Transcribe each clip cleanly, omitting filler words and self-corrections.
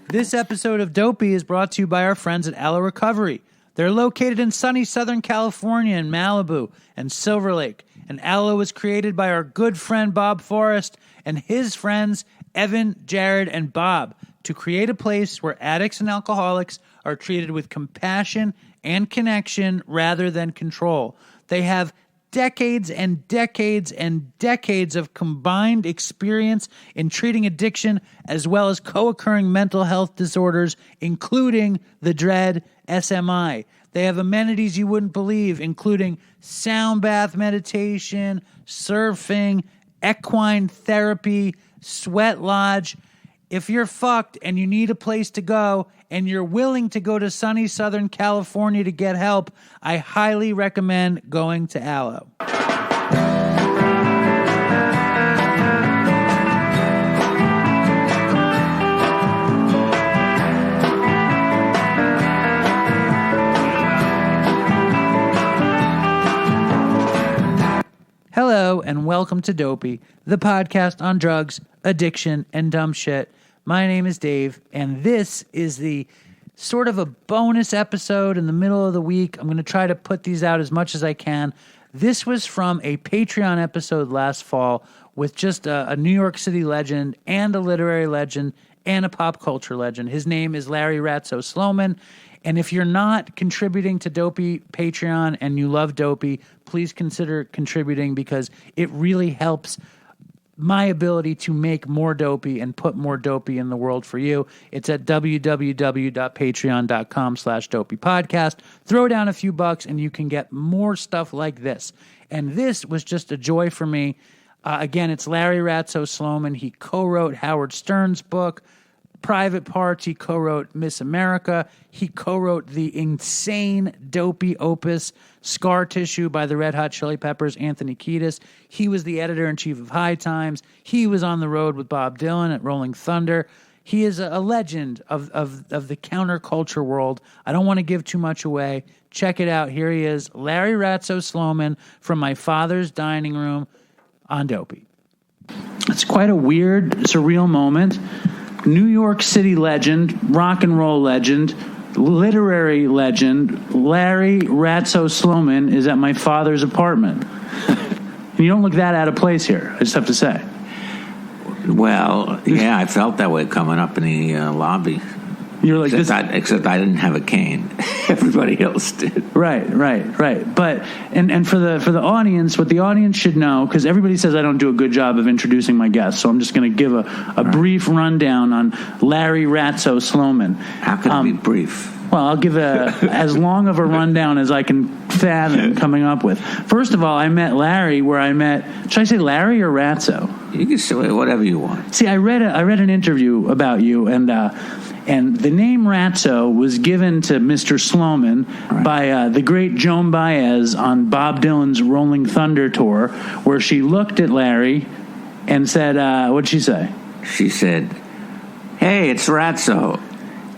This episode of Dopey is brought to you by our friends at Aloe Recovery. They're located in sunny Southern California in Malibu and Silver Lake. And Aloe was created by our good friend Bob Forrest and his friends Evan, Jared, and Bob to create a place where addicts and alcoholics are treated with compassion and connection rather than control. They have decades and decades and decades of combined experience in treating addiction as well as co-occurring mental health disorders, including the dread SMI. They have amenities you wouldn't believe, including sound bath meditation, surfing, equine therapy, sweat lodge. If you're fucked and you need a place to go and you're willing to go to sunny Southern California to get help, I highly recommend going to Aloe. Hello and welcome to Dopey, the podcast on drugs, addiction, and dumb shit. My name is Dave, and this is the sort of a bonus episode in the middle of the week. I'm going to try to put these out as much as I can. This was from a Patreon episode last fall with just a New York City legend and a literary legend and a pop culture legend. His name is Larry Ratso Sloman. And if you're not contributing to Dopey Patreon and you love Dopey, please consider contributing because it really helps my ability to make more Dopey and put more Dopey in the world for you. It's at www.patreon.com/dopeypodcast. Throw down a few bucks and you can get more stuff like this. And this was just a joy for me. Again, it's Larry Ratso Sloman. He co-wrote Howard Stern's book, Private Parts. He co-wrote Miss America. He co-wrote the insane Dopey opus Scar Tissue by the Red Hot Chili Peppers, Anthony Kiedis. He was the editor-in-chief of High Times. He was on the road with Bob Dylan at Rolling Thunder. He is a legend of the counterculture world. I don't want to give too much away. Check it out. Here he is, Larry Ratso Sloman from my father's dining room on Dopey. It's quite a weird, surreal moment. New York City legend, rock and roll legend, literary legend, Larry Ratso Sloman is at my father's apartment. And you don't look that out of place here, I just have to say. Well, yeah, I felt that way coming up in the lobby. You're like except I didn't have a cane. Everybody else did. Right. But and for the audience, what the audience should know, because everybody says I don't do a good job of introducing my guests, so I'm just going to give a brief rundown on Larry Ratso Sloman. How can it be brief? Well, I'll give as long of a rundown as I can fathom coming up with. First of all, I met Larry where I met. Should I say Larry or Ratso? You can say whatever you want. See, I read an interview about you, and the name Ratso was given to Mr. Sloman by the great Joan Baez on Bob Dylan's Rolling Thunder tour, where she looked at Larry and said, what'd she say? She said, "Hey, it's Ratso."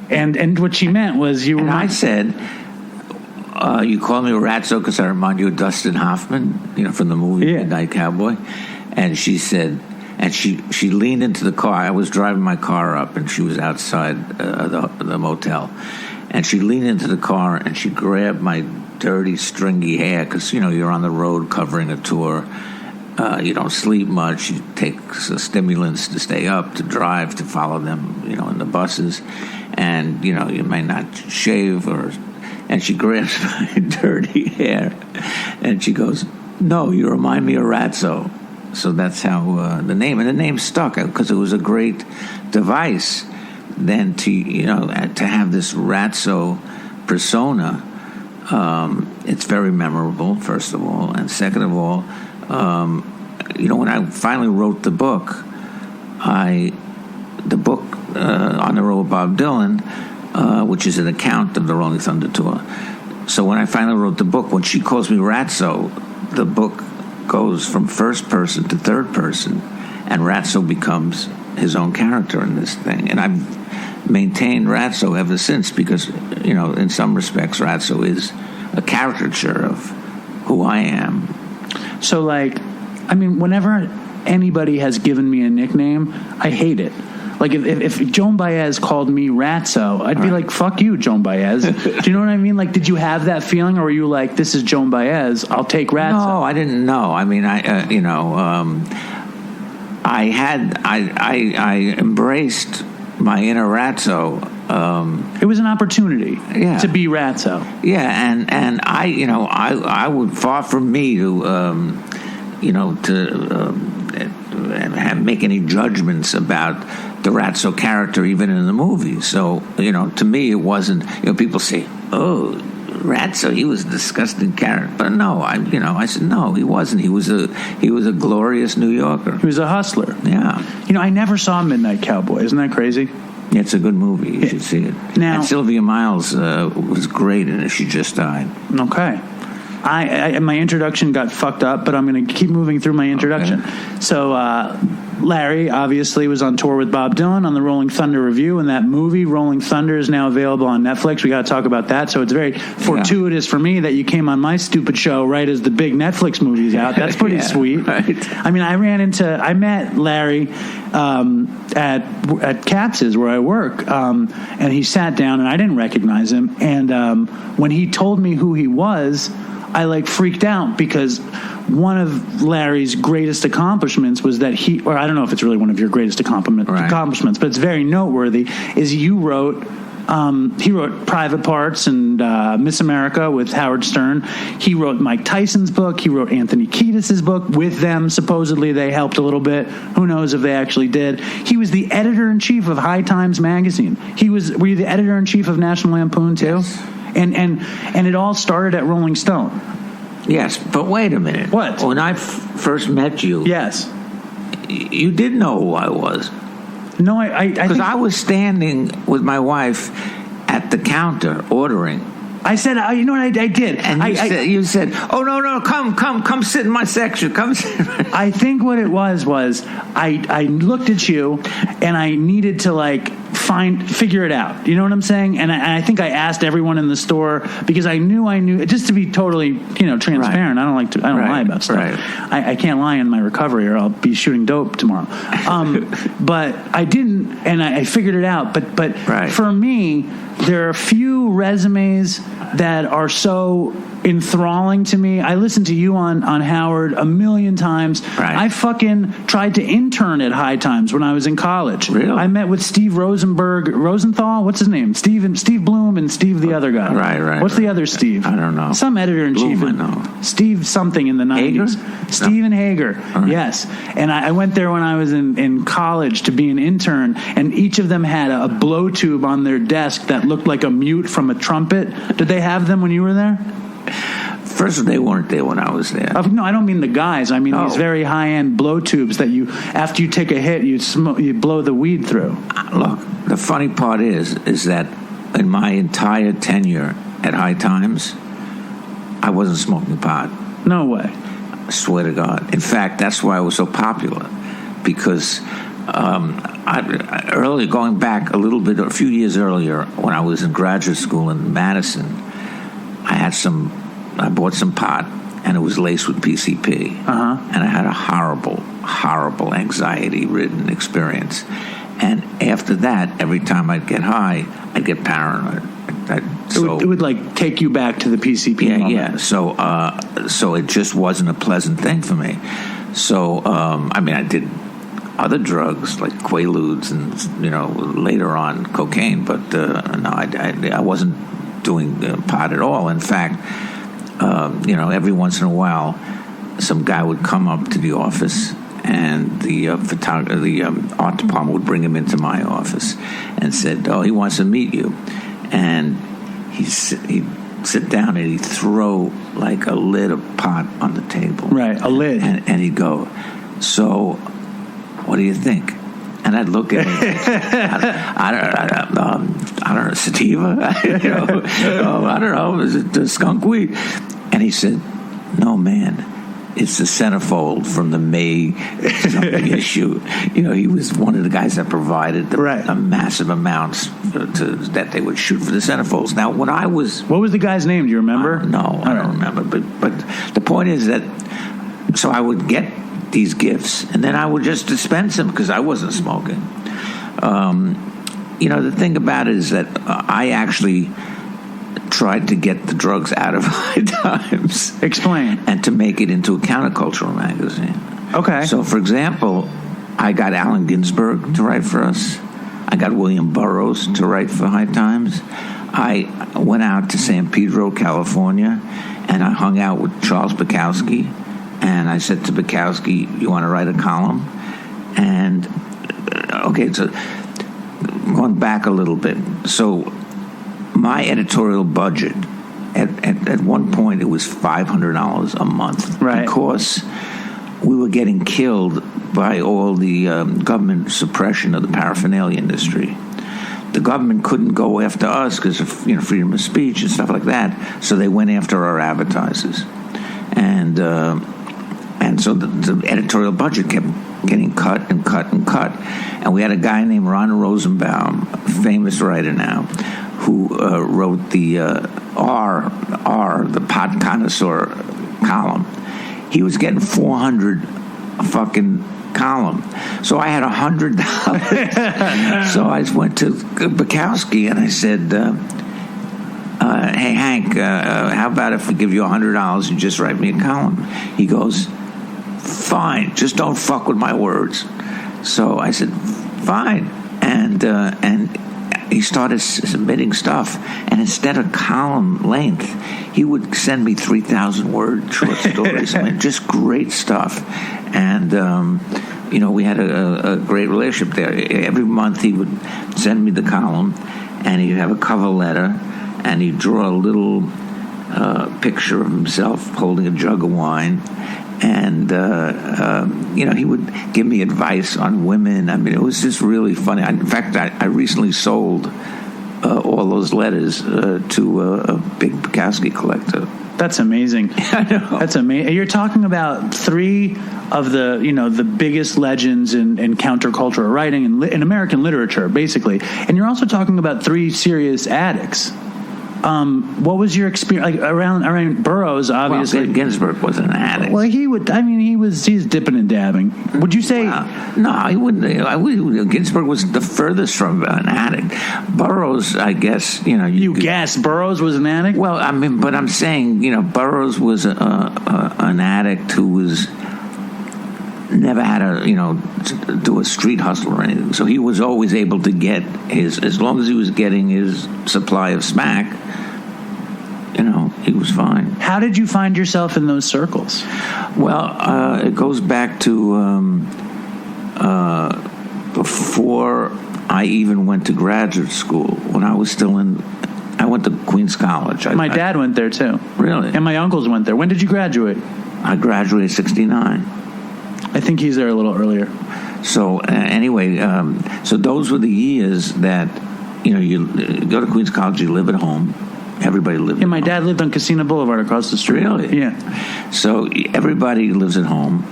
And what she meant was you. And I said, "You call me Ratso because I remind you of Dustin Hoffman, from the movie Midnight Cowboy." And she said, and she leaned into the car. I was driving my car up, and she was outside the motel. And she leaned into the car and she grabbed my dirty, stringy hair because, you're on the road covering a tour. You don't sleep much. You take stimulants to stay up, to drive, to follow them, in the buses. And, you may not shave and she grabs my dirty hair and she goes, "No, you remind me of Ratso." So that's how the name stuck, because it was a great device then to have this Ratso persona. It's very memorable, first of all, and second of all, when I finally wrote the book, On the Road with Bob Dylan, which is an account of the Rolling Thunder tour. So when I finally wrote the book, when she calls me Ratso, the book goes from first person to third person, and Ratso becomes his own character in this thing. And I've maintained Ratso ever since because, in some respects, Ratso is a caricature of who I am. So, whenever anybody has given me a nickname, I hate it. Like, if Joan Baez called me Ratso, I'd be like, fuck you, Joan Baez. Do you know what I mean? Like, did you have that feeling, or were you like, this is Joan Baez, I'll take Ratso? No, I didn't know. I mean, I embraced my inner Ratso. It was an opportunity to be Ratso. Yeah, and I would, far from me to make any judgments about the Ratso character, even in the movie. So, to me, it wasn't. People say, "Oh, Ratso, he was a disgusting character." But no, I said no, he wasn't. He was a glorious New Yorker. He was a hustler. Yeah. I never saw Midnight Cowboy. Isn't that crazy? Yeah, it's a good movie. You should see it. Now, and Sylvia Miles was great in it. She just died. Okay. My introduction got fucked up, but I'm going to keep moving through my introduction. Okay. So, Larry obviously was on tour with Bob Dylan on the Rolling Thunder Review, and that movie, Rolling Thunder, is now available on Netflix. We got to talk about that. So it's very fortuitous for me that you came on my stupid show right as the big Netflix movie's out. That's pretty sweet. Right. I mean, I met Larry at Katz's where I work, and he sat down, and I didn't recognize him. And when he told me who he was, I freaked out because one of Larry's greatest accomplishments was that or I don't know if it's really one of your greatest accomplishments, but it's very noteworthy, is he wrote Private Parts and Miss America with Howard Stern. He wrote Mike Tyson's book. He wrote Anthony Kiedis' book with them. Supposedly they helped a little bit. Who knows if they actually did. He was the editor-in-chief of High Times magazine. Were you the editor-in-chief of National Lampoon too? Yes. And it all started at Rolling Stone. Yes, but wait a minute. What? When I first met you, yes, you did know who I was. No, I because I was standing with my wife at the counter ordering. I said, you know what I did? And you said, "Oh no, come sit in my section. Come sit." I think what it was I looked at you and I needed to figure it out. You know what I'm saying? And I think I asked everyone in the store because I knew just to be totally transparent. Right. I don't lie about stuff. Right. I can't lie in my recovery or I'll be shooting dope tomorrow. But I didn't, and I figured it out. But for me, there are a few resumes that are so enthralling to me. I listened to you on Howard a million times. Right. I fucking tried to intern at High Times when I was in college. Really? I met with Steve Rosenthal. What's his name? Steve Bloom and Steve the other guy. Right. What's the other Steve? I don't know. Some editor-in-chief. Bloom, I know. Steve something in the 90s. Hager? Stephen Hager. Right. Yes. And I went there when I was in college to be an intern, and each of them had a blow tube on their desk that looked like a mute from a trumpet. Did they have them when you were there? First, they weren't there when I was there. No, I don't mean the guys. I mean these very high-end blow tubes that after you take a hit, you blow the weed through. Look, the funny part is that in my entire tenure at High Times, I wasn't smoking pot. No way. I swear to God. In fact, that's why I was so popular, because going back a few years earlier, when I was in graduate school in Madison, I bought some pot, and it was laced with PCP. And I had a horrible, horrible anxiety-ridden experience. And after that, every time I'd get high, I'd get paranoid. I'd it would like take you back to the PCP moment. Yeah. So it just wasn't a pleasant thing for me. So I did other drugs like Quaaludes and later on cocaine, but no, I wasn't doing pot at all. In fact, every once in a while, some guy would come up to the office, and the art department would bring him into my office and said, "Oh, he wants to meet you," and he'd sit down and he'd throw like a lid of pot on the table. Right, a lid, and he'd go, "So, what do you think?" And I'd look at him. I don't know, sativa. I don't know. Is it the skunk weed? And he said, "No, man. It's the centerfold from the May something issue." He was one of the guys that provided the massive amounts that they would shoot for the centerfolds. Now, what was the guy's name? Do you remember? No, I don't remember. But the point is that, so I would get these gifts, and then I would just dispense them because I wasn't smoking. The thing about it is that I actually tried to get the drugs out of High Times. Explain. And to make it into a countercultural magazine. Okay. So, for example, I got Allen Ginsberg to write for us. I got William Burroughs to write for High Times. I went out to San Pedro, California, and I hung out with Charles Bukowski. And I said to Bukowski, "You want to write a column?" And, so going back a little bit. So my editorial budget, at one point, it was $500 a month. Right. Because we were getting killed by all the government suppression of the paraphernalia industry. The government couldn't go after us because of freedom of speech and stuff like that, so they went after our advertisers. And so the editorial budget kept getting cut and cut and cut. And we had a guy named Ron Rosenbaum, a famous writer now, who wrote the the pot connoisseur column. He was getting 400 a fucking column. So I had $100. So I went to Bukowski and I said, "Hey, Hank, how about if we give you $100 and just write me a column?" He goes, "Fine, just don't fuck with my words." So I said, "Fine," and he started submitting stuff, and instead of column length, he would send me 3,000-word short stories. Just great stuff. And we had a great relationship there. Every month he would send me the column, and he'd have a cover letter, and he'd draw a little picture of himself holding a jug of wine. And, he would give me advice on women. It was just really funny. In fact, I recently sold all those letters to a big Bukowski collector. That's amazing. I know. That's amazing. You're talking about three of the biggest legends in countercultural writing and in American literature, basically. And you're also talking about three serious addicts. What was your experience around Burroughs? Obviously, well, Ginsberg wasn't an addict. Well, he's dipping and dabbing. Would you say? No, he wouldn't. Ginsberg was the furthest from an addict. Burroughs, I guess, You guessed Burroughs was an addict? Well, but I'm saying, Burroughs was an addict who was never had to do a street hustle or anything. So he was always able to get as long as he was getting his supply of smack, he was fine. How did you find yourself in those circles? Well, it goes back to before I even went to graduate school. When I was still I went to Queens College. My dad went there too. Really? And my uncles went there. When did you graduate? I graduated in 1969. I think he's there a little earlier. So anyway, so those were the years that, you go to Queens College, you live at home. Everybody lived at home. My dad lived on Casino Boulevard across the street. Really? Yeah. So everybody lives at home.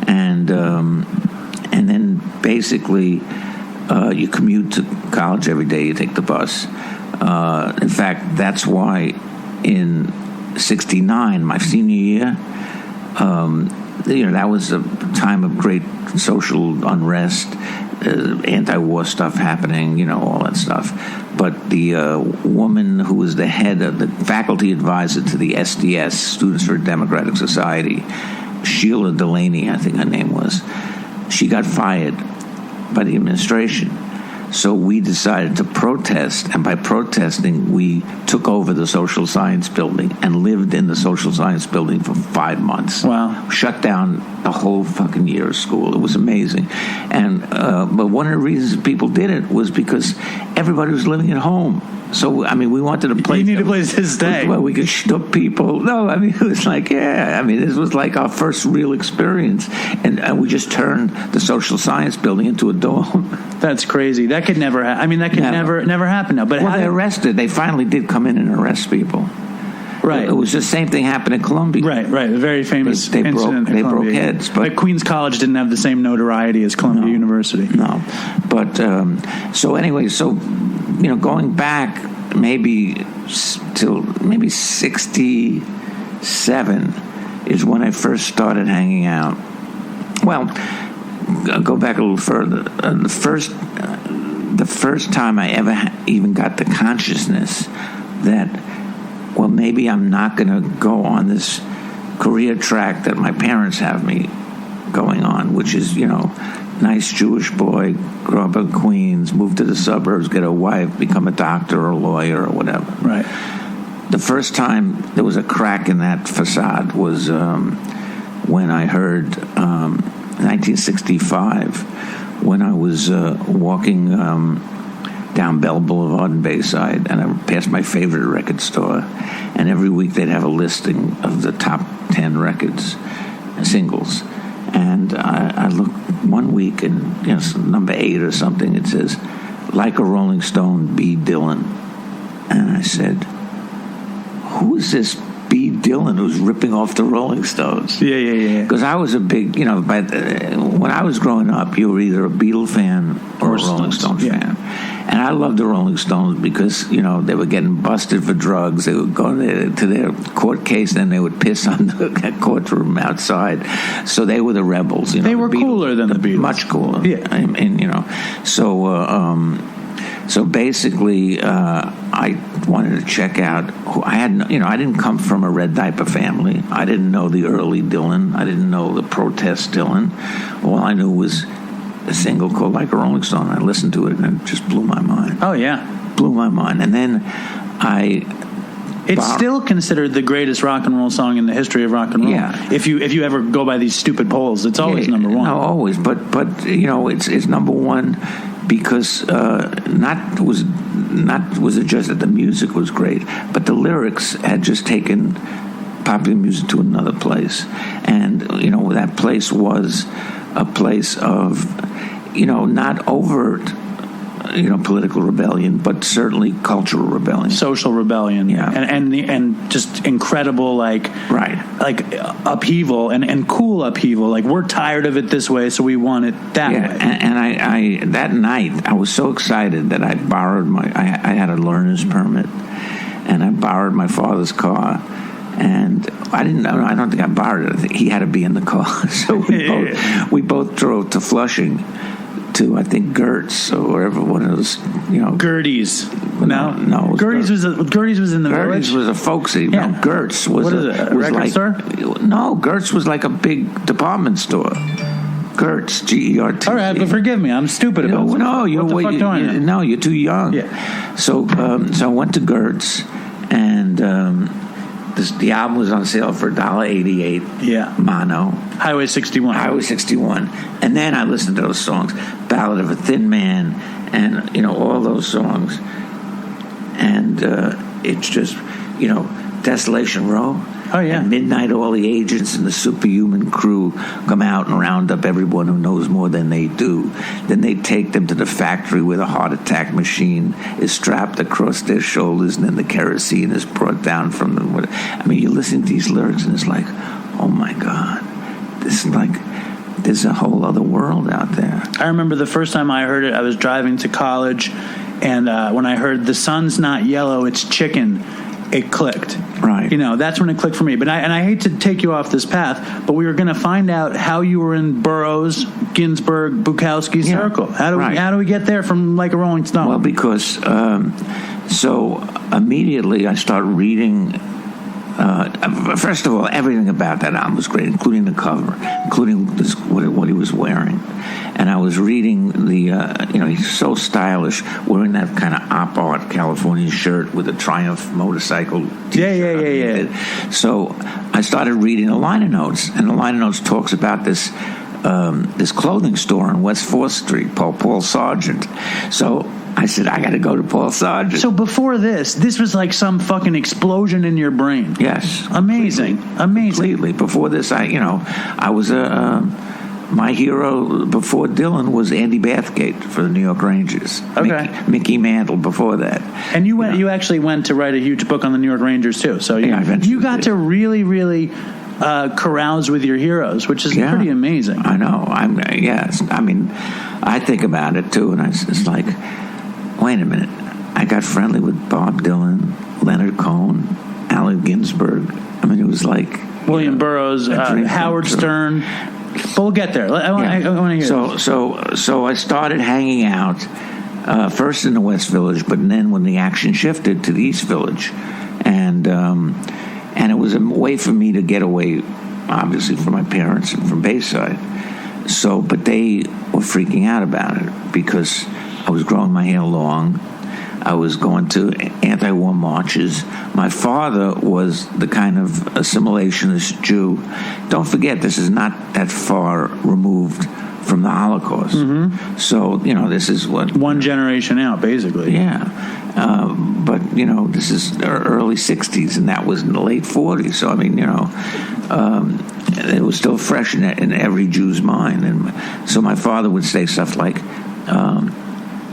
And then basically you commute to college every day. You take the bus. In fact, that's why in 1969, my senior year, that was a time of great social unrest, anti-war stuff happening, all that stuff. but the woman who was the head of the faculty advisor to the SDS, Students for a Democratic Society, Sheila Delaney, I think her name was, she got fired by the administration. So we decided to protest, and by protesting, we took over the social science building and lived in the social science building for 5 months. Wow. Shut down the whole fucking year of school. It was amazing. And but one of the reasons people did it was because everybody was living at home. So, I mean, we wanted a place. You need a place to stay. Where we could shtup people. No, I mean, it was like, yeah. I mean, this was like our first real experience. And we just turned the social science building into a dorm. That's crazy. That could never happen. I mean, that could never happen now. But well, they arrested. They finally did come in and arrest people. Right. It was the same thing happened at Columbia. Right. A very famous incident. They broke heads. But like Queens College didn't have the same notoriety as Columbia University. No. But so anyway, going back maybe till maybe 67 is when I first started hanging out. Well, I'll go back a little further. The first time I ever even got the consciousness that, well, maybe I'm not going to go on this career track that my parents have me going on, which is, nice Jewish boy, grow up in Queens, move to the suburbs, get a wife, become a doctor or a lawyer or whatever. Right. The first time there was a crack in that facade was when I heard 1965, when I was walking down Bell Boulevard in Bayside, and I passed my favorite record store, and every week they'd have a listing of the top 10 records, singles. And I looked one week, and number 8 or something, it says, "Like a Rolling Stone, B. Dylan." And I said, who is this B. Dylan who's ripping off the Rolling Stones? Yeah. Because I was a big, when I was growing up, you were either a Beatle fan or a Rolling Stones fan. And I loved the Rolling Stones because, they were getting busted for drugs. They would go to their court case, and they would piss on the courtroom outside. So they were the rebels. They were cooler than the Beatles. Much cooler. Yeah. So basically, I wanted to check out who I had. I didn't come from a red diaper family. I didn't know the early Dylan. I didn't know the protest Dylan. All I knew was a single called "Like a Rolling Stone." I listened to it, and it just blew my mind. Oh yeah, blew my mind. And then it's still considered the greatest rock and roll song in the history of rock and roll. Yeah. If you ever go by these stupid polls, it's always number one. No, always. But it's number one because was it just that the music was great, but the lyrics had just taken popular music to another place, and that place was a place of not overt political rebellion, but certainly cultural rebellion, social rebellion, and just incredible upheaval and cool upheaval. Like, we're tired of it this way, so we want it that way. And I that night I was so excited that I borrowed I had a learner's permit, and I borrowed my father's car. And I don't think I borrowed it. I think he had to be in the car. So we both drove to Flushing to, I think, Gertz or wherever, one of those, Gertie's. No. Gertie's was in the village? Gertie's was a folk city. Yeah. No, Gertz was a record store? No, Gertz was like a big department store. Gertz, Gertz. All right, but forgive me, I'm stupid about it. No, you're too young. Yeah. So I went to Gertz, and the album was on sale for $1.88. Yeah. Mono. Highway 61. And then I listened to those songs. Ballad of a Thin Man, and, all those songs. And it's just, Desolation Row. Oh, yeah. At midnight, all the agents and the superhuman crew come out and round up everyone who knows more than they do. Then they take them to the factory where the heart attack machine is strapped across their shoulders, and then the kerosene is brought down from them. I mean, you listen to these lyrics, and it's like, oh, my God. This is like, there's a whole other world out there. I remember the first time I heard it, I was driving to college, and when I heard "The sun's not yellow, it's chicken," it clicked. Right. That's when it clicked for me. But I hate to take you off this path, but we were going to find out how you were in Burroughs, Ginsberg, Bukowski's circle. How do we get there from Like a Rolling Stone? Well, because so immediately I start reading. First of all, everything about that album was great, including the cover, including what he was wearing. And I was reading he's so stylish, wearing that kind of op art California shirt with a Triumph motorcycle t-shirt. Yeah. So I started reading the liner notes, and the liner notes talks about this clothing store on West 4th Street, Paul Sargent. So I said, I got to go to Paul Sargent. So before this was like some fucking explosion in your brain. Yes. Amazing. Completely. Before this, I was my hero before Dylan was Andy Bathgate for the New York Rangers. Okay. Mickey Mantle before that. And you actually went to write a huge book on the New York Rangers too. So you got to really, really carouse with your heroes, which is pretty amazing. I know. I think about it too, and it's like, wait a minute. I got friendly with Bob Dylan, Leonard Cohen, Allen Ginsberg. It was like William Burroughs, Howard Stern. But we'll get there. I want to hear. So I started hanging out first in the West Village, but then when the action shifted to the East Village, and it was a way for me to get away, obviously, from my parents and from Bayside. So, but they were freaking out about it because I was growing my hair long. I was going to anti-war marches. My father was the kind of assimilationist Jew. Don't forget, this is not that far removed from the Holocaust. Mm-hmm. So, this is what... one generation out, basically. Yeah. But, this is the early 60s, and that was in the late 40s. So, it was still fresh in every Jew's mind. And so my father would say stuff like...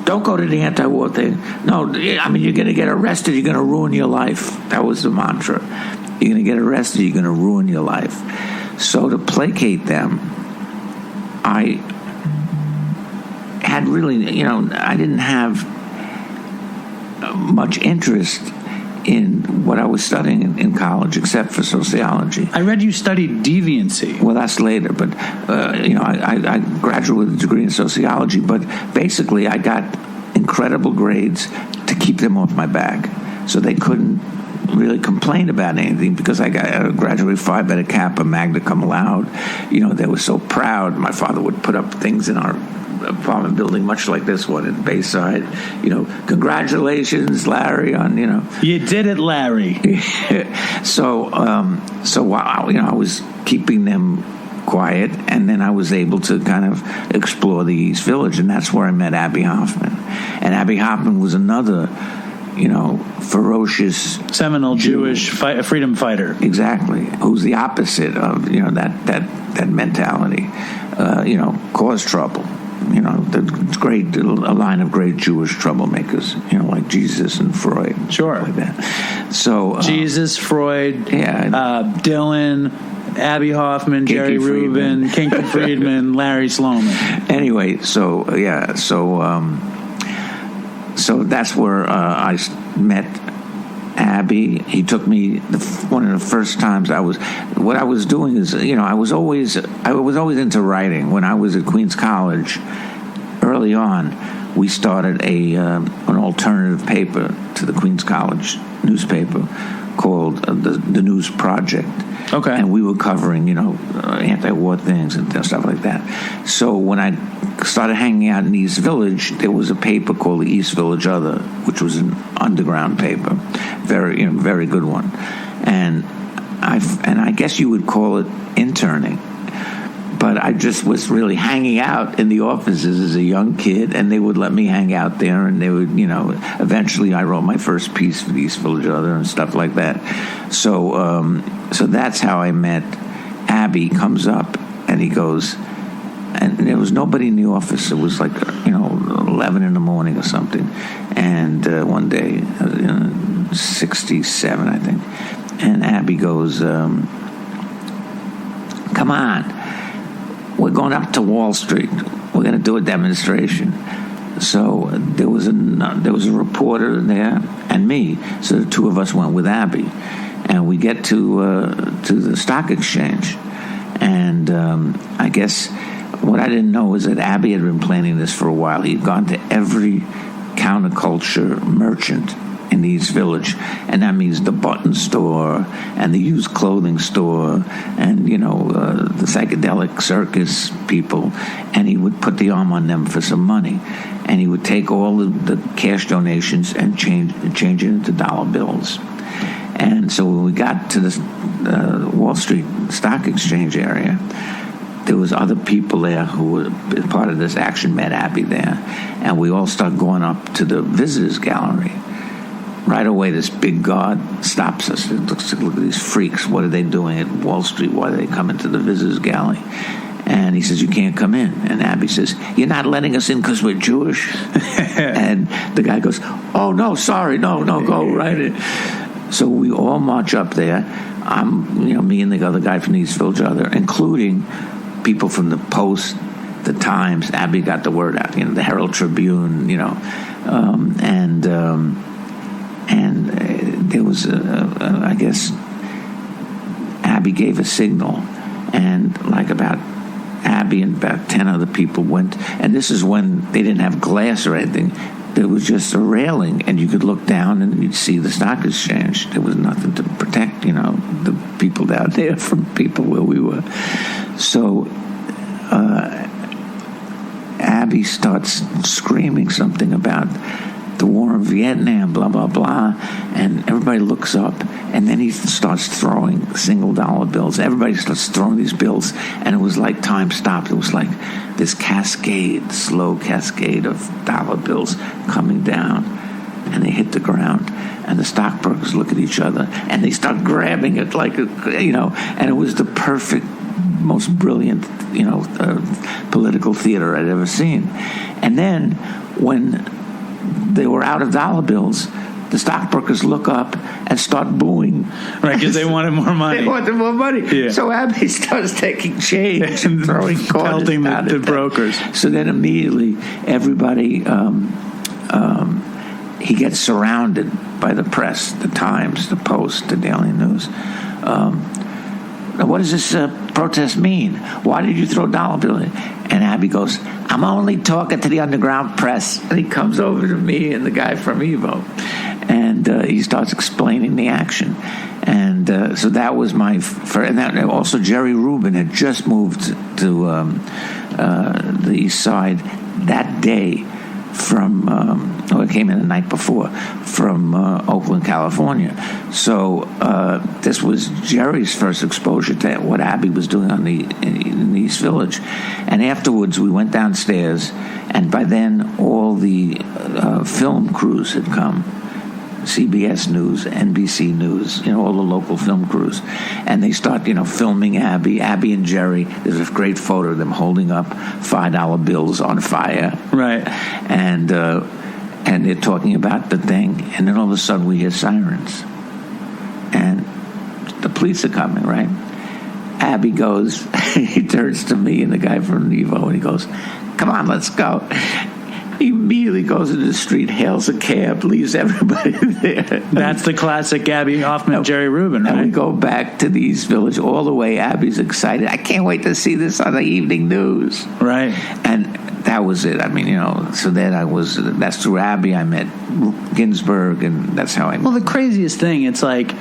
don't go to the anti-war thing. No, you're going to get arrested. You're going to ruin your life. That was the mantra. You're going to get arrested. You're going to ruin your life. So to placate them, I had really, I didn't have much interest in what I was studying in college, except for sociology. I read you studied deviancy. Well, that's later, but I graduated with a degree in sociology. But basically, I got incredible grades to keep them off my back, so they couldn't really complain about anything because I graduated Phi Beta Kappa, magna cum laude. They were so proud. My father would put up things in our apartment building, much like this one in Bayside. Congratulations, Larry, on You did it, Larry. So while I was keeping them quiet, and then I was able to kind of explore the East Village, and that's where I met Abby Hoffman. And Abby Hoffman was another, ferocious seminal Jewish freedom fighter. Exactly, who's the opposite of that mentality. Cause trouble. A line of great Jewish troublemakers, like Jesus and Freud. Sure. Like that. So Jesus, Freud, Dylan, Abby Hoffman, Kinky Jerry Friedman. Rubin, Kinky Friedman, Larry Sloman. Anyway, so that's where I met Abby. He took me one of the first times what I was doing is, I was always into writing. When I was at Queens College, early on, we started an alternative paper to the Queens College newspaper called the News Project. Okay. And we were covering, anti-war things and stuff like that. So when I started hanging out in East Village, there was a paper called the East Village Other, which was an underground paper, very good one. And I guess you would call it interning. But I just was really hanging out in the offices as a young kid, and they would let me hang out there, and they would, eventually I wrote my first piece for the East Village Other and stuff like that. So that's how I met Abby. Comes up, and he goes, and there was nobody in the office. It was like, 11 in the morning or something. And one day, 67, I think, and Abby goes, come on. We're going up to Wall Street. We're going to do a demonstration. So there was a reporter there, and me. So the two of us went with Abby, and we get to the stock exchange, and I guess what I didn't know was that Abby had been planning this for a while. He'd gone to every counterculture merchant in the East Village, and that means the button store and the used clothing store and the psychedelic circus people, and he would put the arm on them for some money, and he would take all the cash donations and change it into dollar bills. And so when we got to the Wall Street Stock Exchange area, there was other people there who were part of this action, met Abby there, and we all started going up to the visitors gallery. Right away, this big guard stops us. It looks like, look at these freaks. What are they doing at Wall Street? Why are they coming to the visitors gallery? And he says, you can't come in. And Abby says, you're not letting us in because we're Jewish? And the guy goes, oh, no, sorry, no, go right in. So we all march up there. Me and the other guy from the East Village are there, including people from the Post, the Times. Abby got the word out, the Herald Tribune, and there was, I guess, Abby gave a signal, and about Abby and about 10 other people went, and this is when they didn't have glass or anything. There was just a railing, and you could look down and you'd see the stock exchange. There was nothing to protect, the people down there from people where we were. So Abby starts screaming something about the war in Vietnam, blah, blah, blah, and everybody looks up, and then he starts throwing single dollar bills. Everybody starts throwing these bills, and it was like time stopped. It was like this slow cascade of dollar bills coming down, and they hit the ground, and the stockbrokers look at each other, and they start grabbing it and it was the perfect, most brilliant, political theater I'd ever seen. And then when they were out of dollar bills, the stockbrokers look up and start booing. Right, because they wanted more money. They wanted more money. Yeah. So Abby starts taking change and throwing pelting the brokers. So then immediately everybody, he gets surrounded by the press, the Times, the Post, the Daily News. What does this protest mean? Why did you throw dollar bills in? And Abby goes, I'm only talking to the underground press. And he comes over to me and the guy from Evo, and he starts explaining the action. And so that was my first. And that, also Jerry Rubin had just moved to the East Side that day from, it came in the night before, from Oakland, California. So this was Jerry's first exposure to what Abby was doing in the East Village. And afterwards, we went downstairs, and by then, all the film crews had come. CBS News, NBC News, all the local film crews. And they start, filming Abby and Jerry. There's a great photo of them holding up $5 bills on fire. Right. And they're talking about the thing. And then all of a sudden we hear sirens. And the police are coming, right? Abby goes, he turns to me and the guy from Evo, and he goes, come on, let's go. He immediately goes into the street, hails a cab, leaves everybody there. That's the classic Abby Hoffman, Jerry Rubin, right? And we go back to the East Village all the way. Abby's excited. I can't wait to see this on the evening news. Right. And that was it. I mean, so then that's through Abby I met Ginsberg, and that's how I met. Well, the craziest thing, it's like,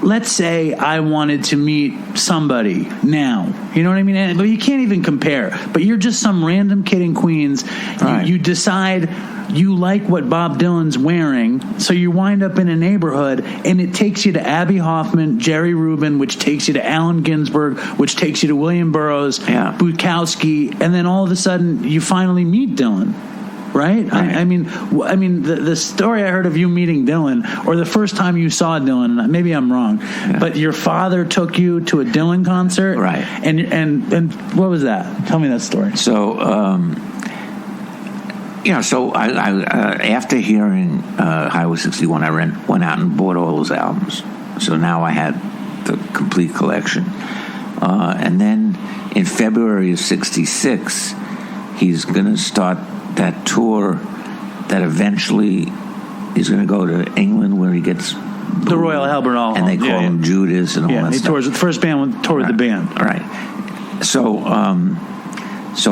let's say I wanted to meet somebody now. You know what I mean? But you can't even compare. But you're just some random kid in Queens. Right. You decide you like what Bob Dylan's wearing, so you wind up in a neighborhood, and it takes you to Abby Hoffman, Jerry Rubin, which takes you to Allen Ginsberg, which takes you to William Burroughs, Bukowski, and then all of a sudden you finally meet Dylan. Right? I mean, the story I heard of you meeting Dylan, or the first time you saw Dylan, maybe I'm wrong, but your father took you to a Dylan concert, right? And what was that? Tell me that story. So, so I after hearing Highway 61, I went out and bought all those albums. So now I had the complete collection, and then in February of '66, he's going to start that tour that eventually he's going to go to England where he gets the Royal Albert Hall, and they call him Judas and all that he stuff. tours the first band toured with the band. Right. So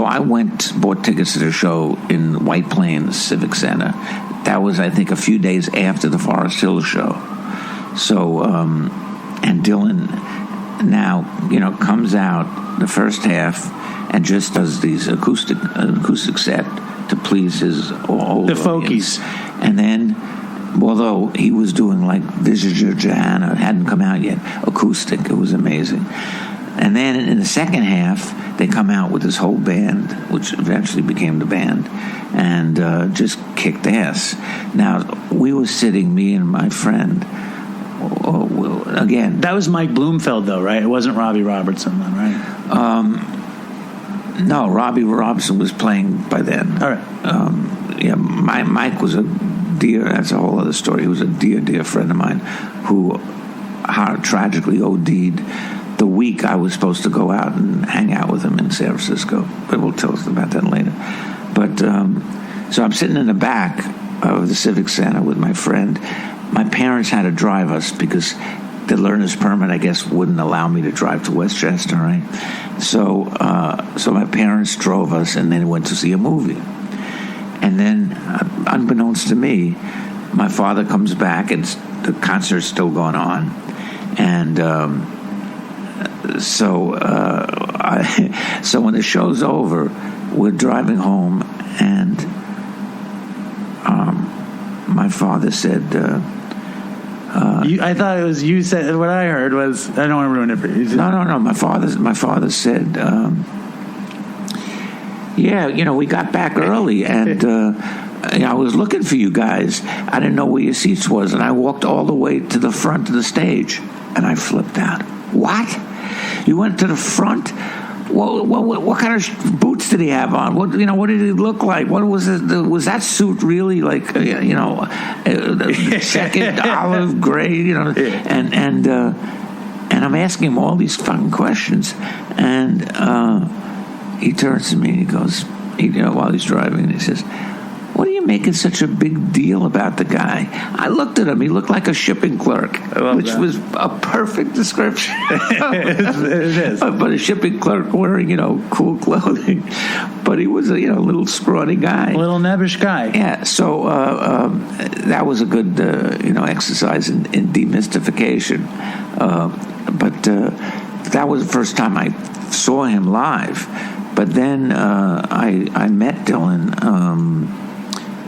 I bought tickets to the show in White Plains Civic Center. That was, I think, a few days after the Forest Hills show. So, and Dylan now, comes out the first half and just does these acoustic set to please his old the folkies. And then, although he was doing like Visage of Johanna, it hadn't come out yet, acoustic, it was amazing. And then in the second half, they come out with this whole band, which eventually became the band, and just kicked ass. Now, we were sitting, me and my friend, again. That was Mike Bloomfield, though, right? It wasn't Robbie Robertson, then, right? No, Robbie Robertson was playing by then. All right. Mike was a dear, that's a whole other story. He was a dear friend of mine who tragically OD'd the week I was supposed to go out and hang out with him in San Francisco. But we'll tell us about that later. But so I'm sitting in the back of the Civic Center with my friend. My parents had to drive us because the learner's permit, I guess, wouldn't allow me to drive to Westchester, right? So my parents drove us, and then went to see a movie. And then, unbeknownst to me, my father comes back, and the concert's still going on. And so when the show's over, we're driving home, and my father said... I thought it was you said. What I heard was, I don't want to ruin it for you. No. My father said, we got back early, and I was looking for you guys. I didn't know where your seats was, and I walked all the way to the front of the stage, and I flipped out. What? You went to the front? What kind of boots did he have on? What did he look like? What was it? Was that suit really like second olive gray? And I'm asking him all these fucking questions, and he turns to me and he goes, while he's driving, and he says, "What are you making such a big deal about the guy?" I looked at him. He looked like a shipping clerk, which was a perfect description. It is. But a shipping clerk wearing, cool clothing. But he was a, little scrawny guy. A little nebbish guy. Yeah, so that was a good, exercise in demystification. But that was the first time I saw him live. But then I met Dylan...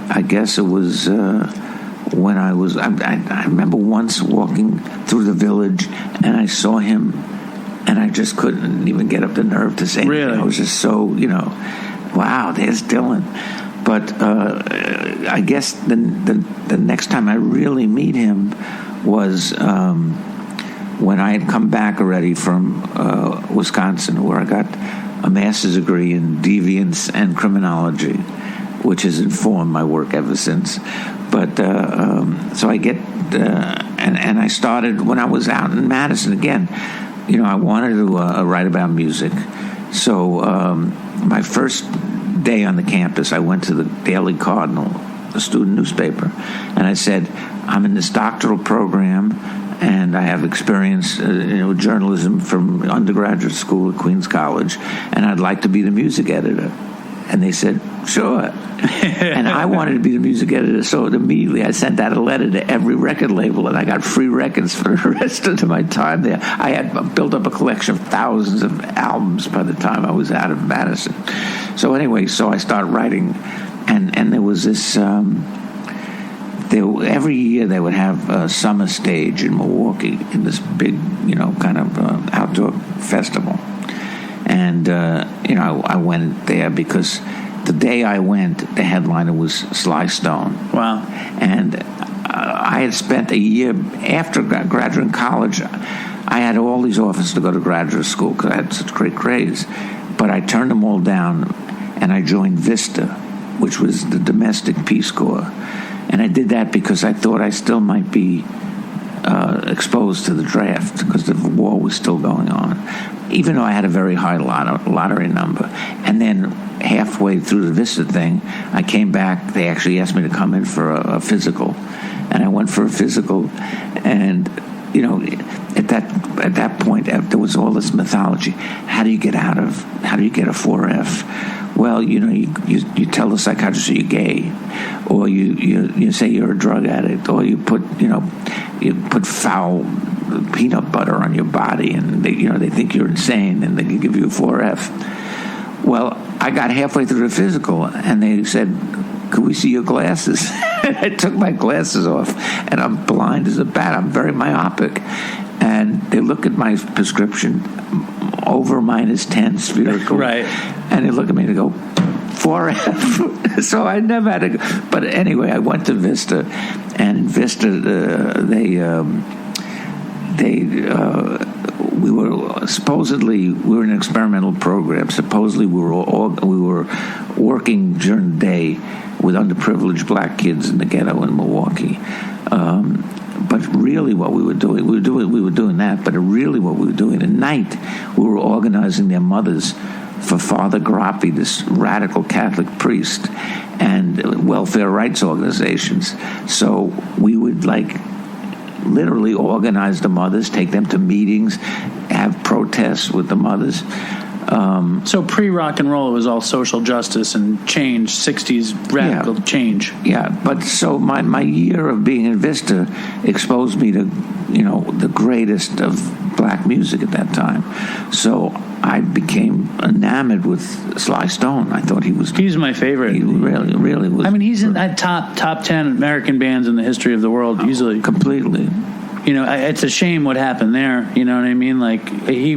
I guess it was when I remember once walking through the village, and I saw him, and I just couldn't even get up the nerve to say anything. Really? I was just so, wow, there's Dylan. But I guess the next time I really meet him was when I had come back already from Wisconsin, where I got a master's degree in deviance and criminology, which has informed my work ever since. But so I get, and I started when I was out in Madison again. I wanted to write about music. So my first day on the campus, I went to the Daily Cardinal, the student newspaper, and I said, I'm in this doctoral program, and I have experience, journalism from undergraduate school at Queens College, and I'd like to be the music editor. And they said, sure. And I wanted to be the music editor, so immediately I sent out a letter to every record label, and I got free records for the rest of my time there. I had built up a collection of thousands of albums by the time I was out of Madison. So anyway, so I started writing, and there was this... every year they would have a summer stage in Milwaukee in this big, kind of outdoor festival. And, I went there because the day I went, the headliner was Sly Stone. Wow. And I had spent a year after graduating college. I had all these offers to go to graduate school because I had such great grades. But I turned them all down, and I joined VISTA, which was the Domestic Peace Corps. And I did that because I thought I still might be exposed to the draft because the war was still going on, even though I had a very high lottery number. And then halfway through the Vista thing, I came back. They actually asked me to come in for a physical, and I went for a physical. And at that point, there was all this mythology. How do you get a 4F? Well, you tell the psychiatrist you're gay, or you say you're a drug addict, or you put foul peanut butter on your body, and they think you're insane, and they can give you a 4F. Well, I got halfway through the physical, and they said, "Could we see your glasses?" I took my glasses off, and I'm blind as a bat. I'm very myopic, and they look at my prescription, over -10 spherical, right? And they look at me and go, 4F. So I never had to go. But anyway, I went to Vista, and in Vista, we were in an experimental program. Supposedly we were working during the day with underprivileged black kids in the ghetto in Milwaukee. But really what we were doing that, but really what we were doing at night, we were organizing their mothers for Father Grappi, this radical Catholic priest, and welfare rights organizations. So we would literally organize the mothers, take them to meetings, have protests with the mothers. So pre-rock and roll, it was all social justice and change, 60s radical change. Yeah, but so my year of being in Vista exposed me to, the greatest of black music at that time. So I became enamored with Sly Stone. I thought he's my favorite. He really was. I mean, he's in that top 10 American bands in the history of the world, easily. Completely. It's a shame what happened there. You know what I mean?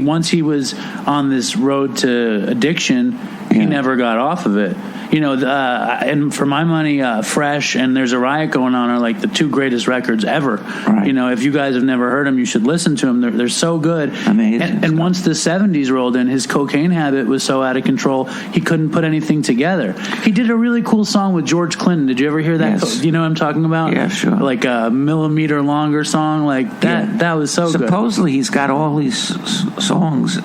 Once he was on this road to addiction, he never got off of it. And for my money, Fresh and There's a Riot Going On are the two greatest records ever. Right. If you guys have never heard them, you should listen to them. They're so good. Amazing. And once the 70s rolled in, his cocaine habit was so out of control, he couldn't put anything together. He did a really cool song with George Clinton. Did you ever hear that? Yes. You know what I'm talking about? Yeah, sure. Like a millimeter longer song that. Yeah. That was so good. Supposedly he's got all these songs,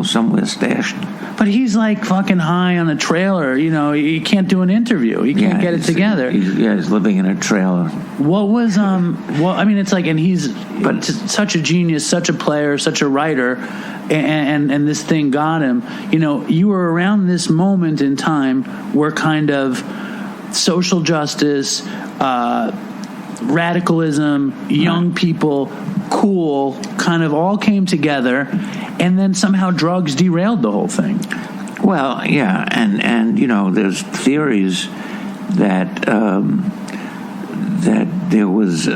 somewhere stashed. But he's fucking high on a trailer. He can't do an interview. He can't get it together. He's living in a trailer. What was and he's such a genius, such a player, such a writer, and this thing got him. You were around this moment in time where kind of social justice, radicalism, young people, cool, kind of all came together, and then somehow drugs derailed the whole thing. Well, yeah, and there's theories that there was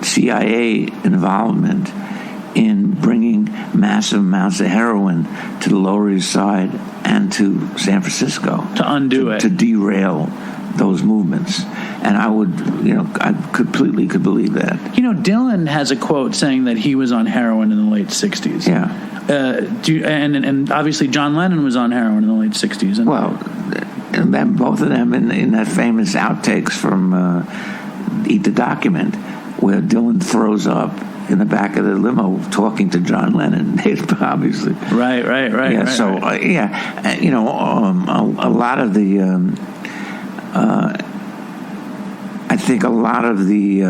CIA involvement in bringing massive amounts of heroin to the Lower East Side and to San Francisco to undo it, to derail those movements. And I completely could believe that. Dylan has a quote saying that he was on heroin in the late 60s. Yeah. And obviously John Lennon was on heroin in the late 60s. And then both of them in that famous outtakes from Eat the Document, where Dylan throws up in the back of the limo talking to John Lennon, obviously. Right. Yeah. A lot of the. I think a lot of the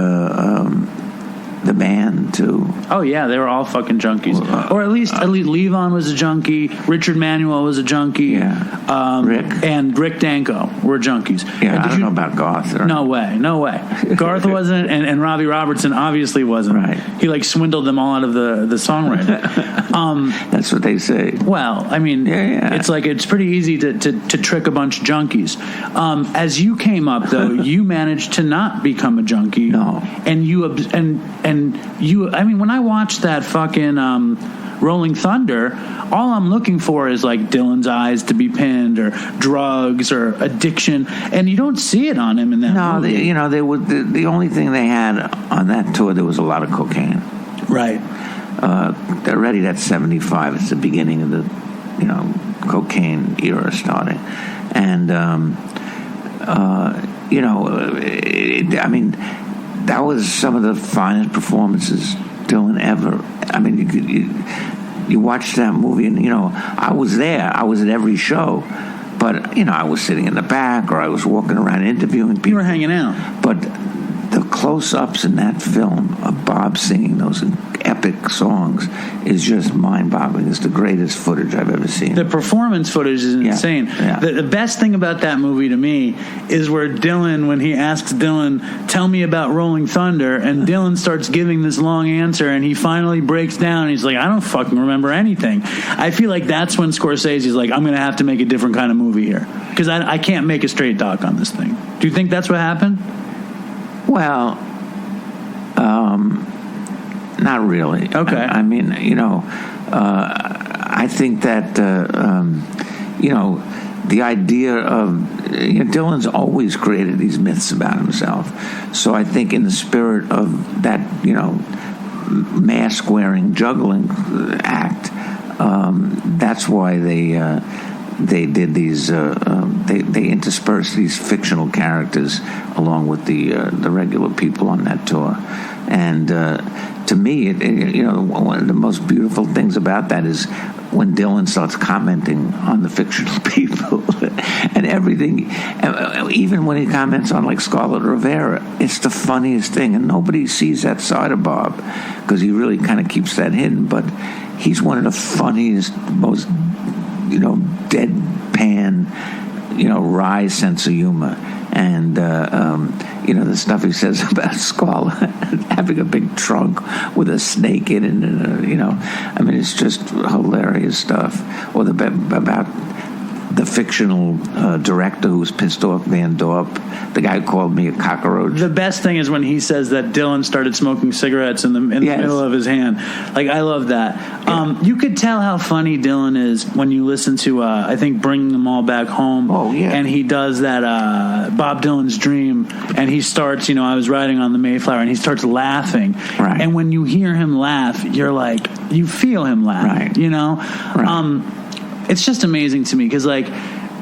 band too. Oh yeah, they were all fucking junkies, or at least Levon was a junkie. Richard Manuel was a junkie. Yeah. Rick and Rick Danko were junkies. Yeah, I don't know about Garth. No way. Garth wasn't, and Robbie Robertson obviously wasn't. Right. He swindled them all out of the songwriting. That's what they say. Well, I mean, it's it's pretty easy to trick a bunch of junkies. As you came up though, you managed to not become a junkie. No. And you I mean, when I watched that fucking Rolling Thunder, all I'm looking for is Dylan's eyes to be pinned, or drugs, or addiction, and you don't see it on him in that movie. They would. The only thing they had on that tour, there was a lot of cocaine. Right. Already that's 75. It's the beginning of the, cocaine era starting, and that was some of the finest performances Dylan ever. I mean, you watch that movie, and I was there. I was at every show, but I was sitting in the back, or I was walking around interviewing people. You were hanging out, but the close-ups in that film of Bob singing those epic songs is just mind-boggling. It's the greatest footage I've ever seen. The performance footage is insane. Yeah. The best thing about that movie to me is where Dylan, when he asks Dylan, tell me about Rolling Thunder, and Dylan starts giving this long answer, and he finally breaks down, and he's like, I don't fucking remember anything. I feel like that's when Scorsese's like, I'm going to have to make a different kind of movie here, because I can't make a straight doc on this thing. Do you think that's what happened? Well, not really. Okay. I mean, I think that, the idea of, Dylan's always created these myths about himself. So I think in the spirit of that, mask-wearing juggling act, that's why they did these. They interspersed these fictional characters along with the regular people on that tour, and to me, one of the most beautiful things about that is when Dylan starts commenting on the fictional people and everything. Even when he comments on like Scarlett Rivera, it's the funniest thing, and nobody sees that side of Bob because he really kind of keeps that hidden. But he's one of the funniest, most deadpan, wry sense of humor. And, the stuff he says about Scarlett having a big trunk with a snake in it, and, I mean, it's just hilarious stuff. Or about the fictional director who was pissed off Van Dorp, the guy who called me a cockroach. The best thing is when he says that Dylan started smoking cigarettes in the middle of his hand. Like, I love that. Yeah. You could tell how funny Dylan is when you listen to, I think, Bringing Them All Back Home. Oh, yeah. And he does that Bob Dylan's Dream, and he starts, I was riding on the Mayflower, and he starts laughing. Right. And when you hear him laugh, you're like, you feel him laugh, right. Right. It's just amazing to me because, like,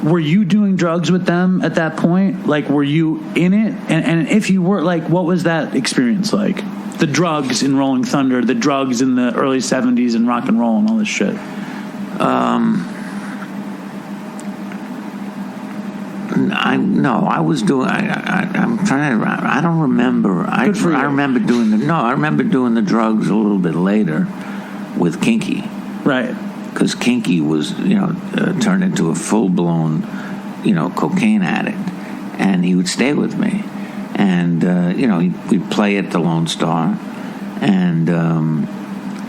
were you doing drugs with them at that point? Like, were you in it? And if you were, like, what was that experience like? The drugs in Rolling Thunder, the drugs in the early 70s and rock and roll and all this shit. I was doing. I'm trying to. I don't remember. Good for you. I remember doing the drugs a little bit later with Kinky. Right. Because Kinky was, turned into a full-blown, cocaine addict, and he would stay with me, and we'd play at the Lone Star, and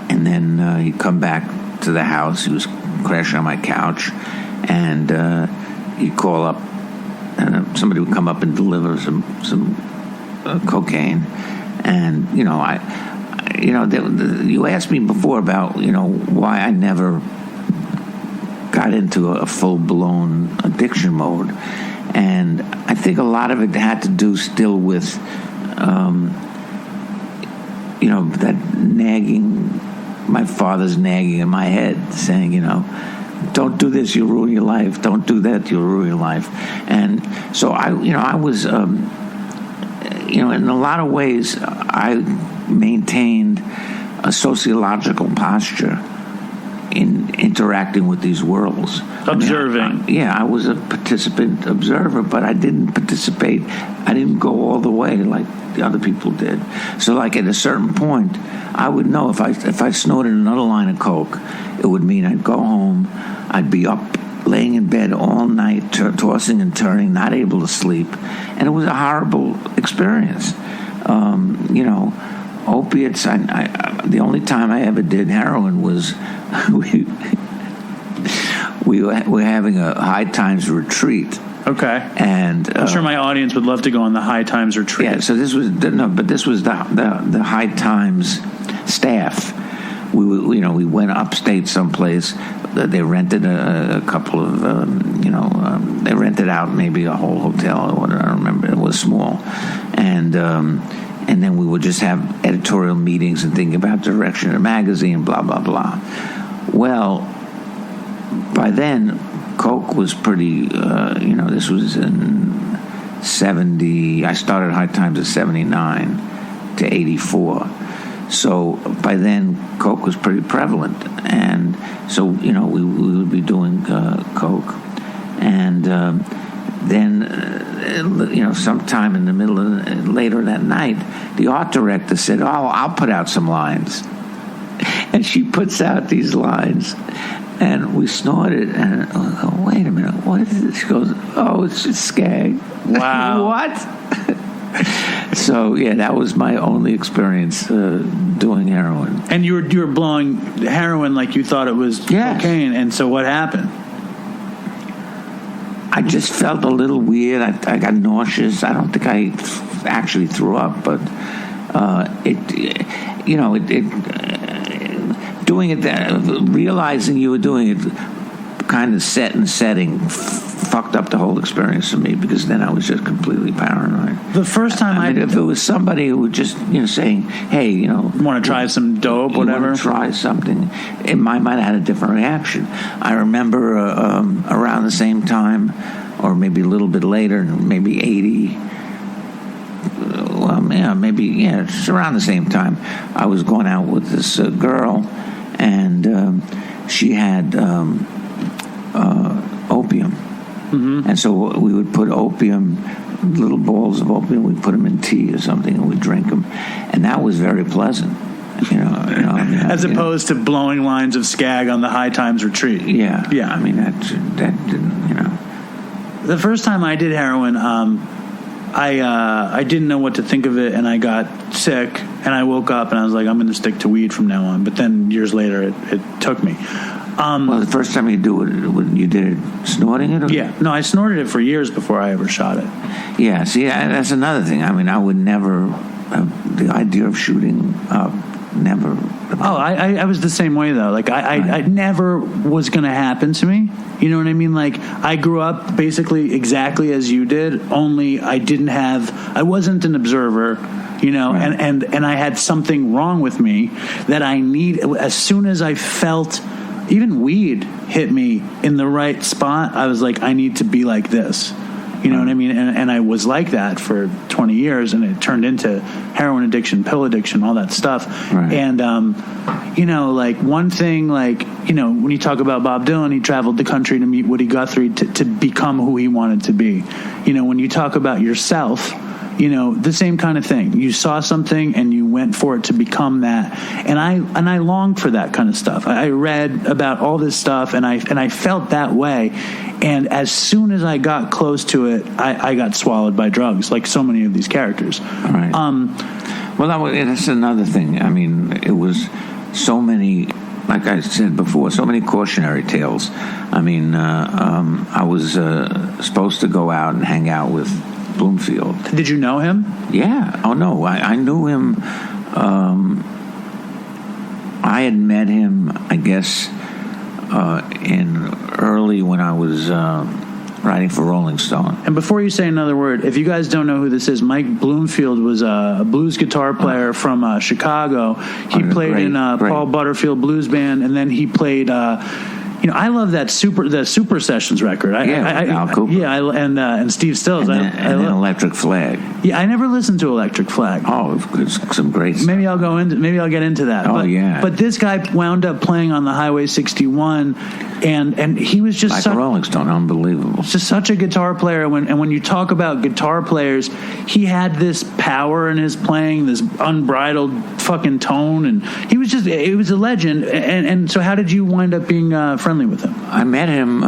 then he'd come back to the house. He was crashing on my couch, and he'd call up, and somebody would come up and deliver some cocaine, and you asked me before about why I never got into a full-blown addiction mode, and I think a lot of it had to do still with that nagging, my father's nagging in my head, saying don't do this, you'll ruin your life, don't do that, you'll ruin your life. And so I was in a lot of ways I maintained a sociological posture in interacting with these worlds. Observing. I was a participant observer, but I didn't participate. I didn't go all the way like the other people did. So, like, at a certain point, I would know if I snorted another line of coke, it would mean I'd go home, I'd be up laying in bed all night, tossing and turning, not able to sleep, and it was a horrible experience. Opiates. The only time I ever did heroin was we were having a High Times retreat. Okay. And I'm sure my audience would love to go on the High Times retreat. Yeah. So this was the High Times staff. We went upstate someplace. They rented a couple of they rented out maybe a whole hotel or whatever. I don't remember. It was small, and then we would just have editorial meetings and think about direction of the magazine, blah blah blah. Well, by then, coke was pretty. This was in 70. I started High Times at 79 to 84. So by then, coke was pretty prevalent, and so we would be doing coke, and then sometime in the middle of later that night, the art director said, "Oh, I'll put out some lines," and she puts out these lines. And we snorted, and I go, wait a minute, what is it? She goes, oh, it's just skag. Wow. What? So, yeah, that was my only experience doing heroin. And you were blowing heroin like you thought it was cocaine, and so what happened? I just felt a little weird. I got nauseous. I don't think I actually threw up, but doing it, realizing you were doing it, kind of setting, fucked up the whole experience for me, because then I was just completely paranoid. The first time I mean, if it was somebody who was just saying, "Hey, want to try some dope, whatever," try something, in my mind I had a different reaction. I remember around the same time, or maybe a little bit later, maybe 80. It's around the same time. I was going out with this girl, and she had opium. Mm-hmm. And so we would put little balls of opium, we'd put them in tea or something, and we'd drink them. And that was very pleasant. As opposed to blowing lines of skag on the High Times retreat. Yeah. I mean, that didn't, The first time I did heroin, I didn't know what to think of it, and I got sick, and I woke up, and I was like, I'm going to stick to weed from now on. But then years later, it took me. Well, the first time you did it snorting it? Or? Yeah. No, I snorted it for years before I ever shot it. Yeah, see, that's another thing. I mean, I would never, the idea of shooting up, never. Oh, I was the same way, though. Like, I never was going to happen to me. You know what I mean? Like, I grew up basically exactly as you did, only I wasn't an observer, right. and I had something wrong with me that as soon as I felt even weed hit me in the right spot, I was like, I need to be like this. You know what I mean? And I was like that for 20 years, and it turned into heroin addiction, pill addiction, all that stuff. Right. And, like one thing, when you talk about Bob Dylan, he traveled the country to meet Woody Guthrie to become who he wanted to be. When you talk about yourself, the same kind of thing. You saw something and you went for it to become that. And I longed for that kind of stuff. I read about all this stuff, and I felt that way. And as soon as I got close to it, I got swallowed by drugs, like so many of these characters. All right. That's another thing. I mean, it was so many, like I said before, so many cautionary tales. I mean, I was supposed to go out and hang out with Bloomfield. Did you know him? Yeah. Oh, no. I knew him. I had met him, I guess, in early when I was writing for Rolling Stone. And before you say another word, if you guys don't know who this is, Mike Bloomfield was a blues guitar player from Chicago. He played in Paul Butterfield Blues Band, and then he played... I love the Super Sessions record. Al Cooper. Yeah, and Steve Stills. And then Electric Flag. Yeah, I never listened to Electric Flag. Oh, it's some great stuff. Maybe I'll get into that. Oh, yeah. But this guy wound up playing on the Highway 61, and he was just like a Rolling Stone, unbelievable. Just such a guitar player. When you talk about guitar players, he had this power in his playing, this unbridled fucking tone, and he was a legend. And so, how did you wind up being friendly with him? I met him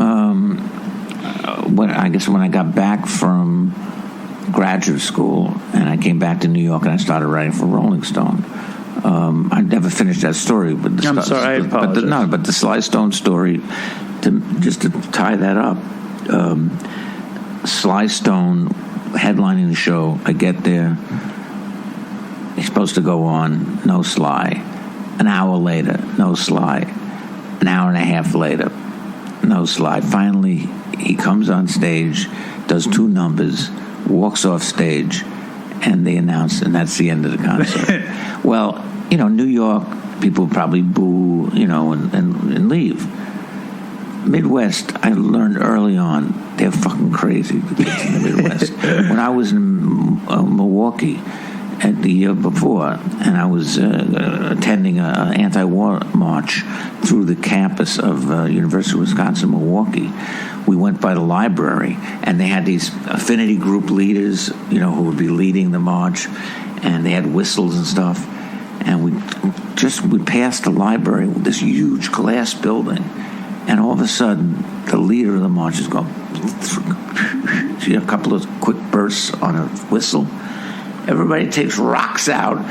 when I got back from graduate school, and I came back to New York, and I started writing for Rolling Stone. I never finished that story, but I'm sorry, I apologize. But the Sly Stone story, just to tie that up, Sly Stone headlining the show. I get there, he's supposed to go on, no Sly. An hour later, no Sly. An hour and a half later, no Sly. Finally, he comes on stage, does 2 numbers, walks off stage, and they announce, and that's the end of the concert. Well, New York, people probably boo, and leave. Midwest, I learned early on, they're fucking crazy, the kids in the Midwest. When I was in Milwaukee, at the year before, and I was attending an anti-war march through the campus of University of Wisconsin-Milwaukee. We went by the library, and they had these affinity group leaders, who would be leading the march, and they had whistles and stuff. And we passed the library with this huge glass building, and all of a sudden, the leader of the march is going through a couple of quick bursts on a whistle. Everybody takes rocks out,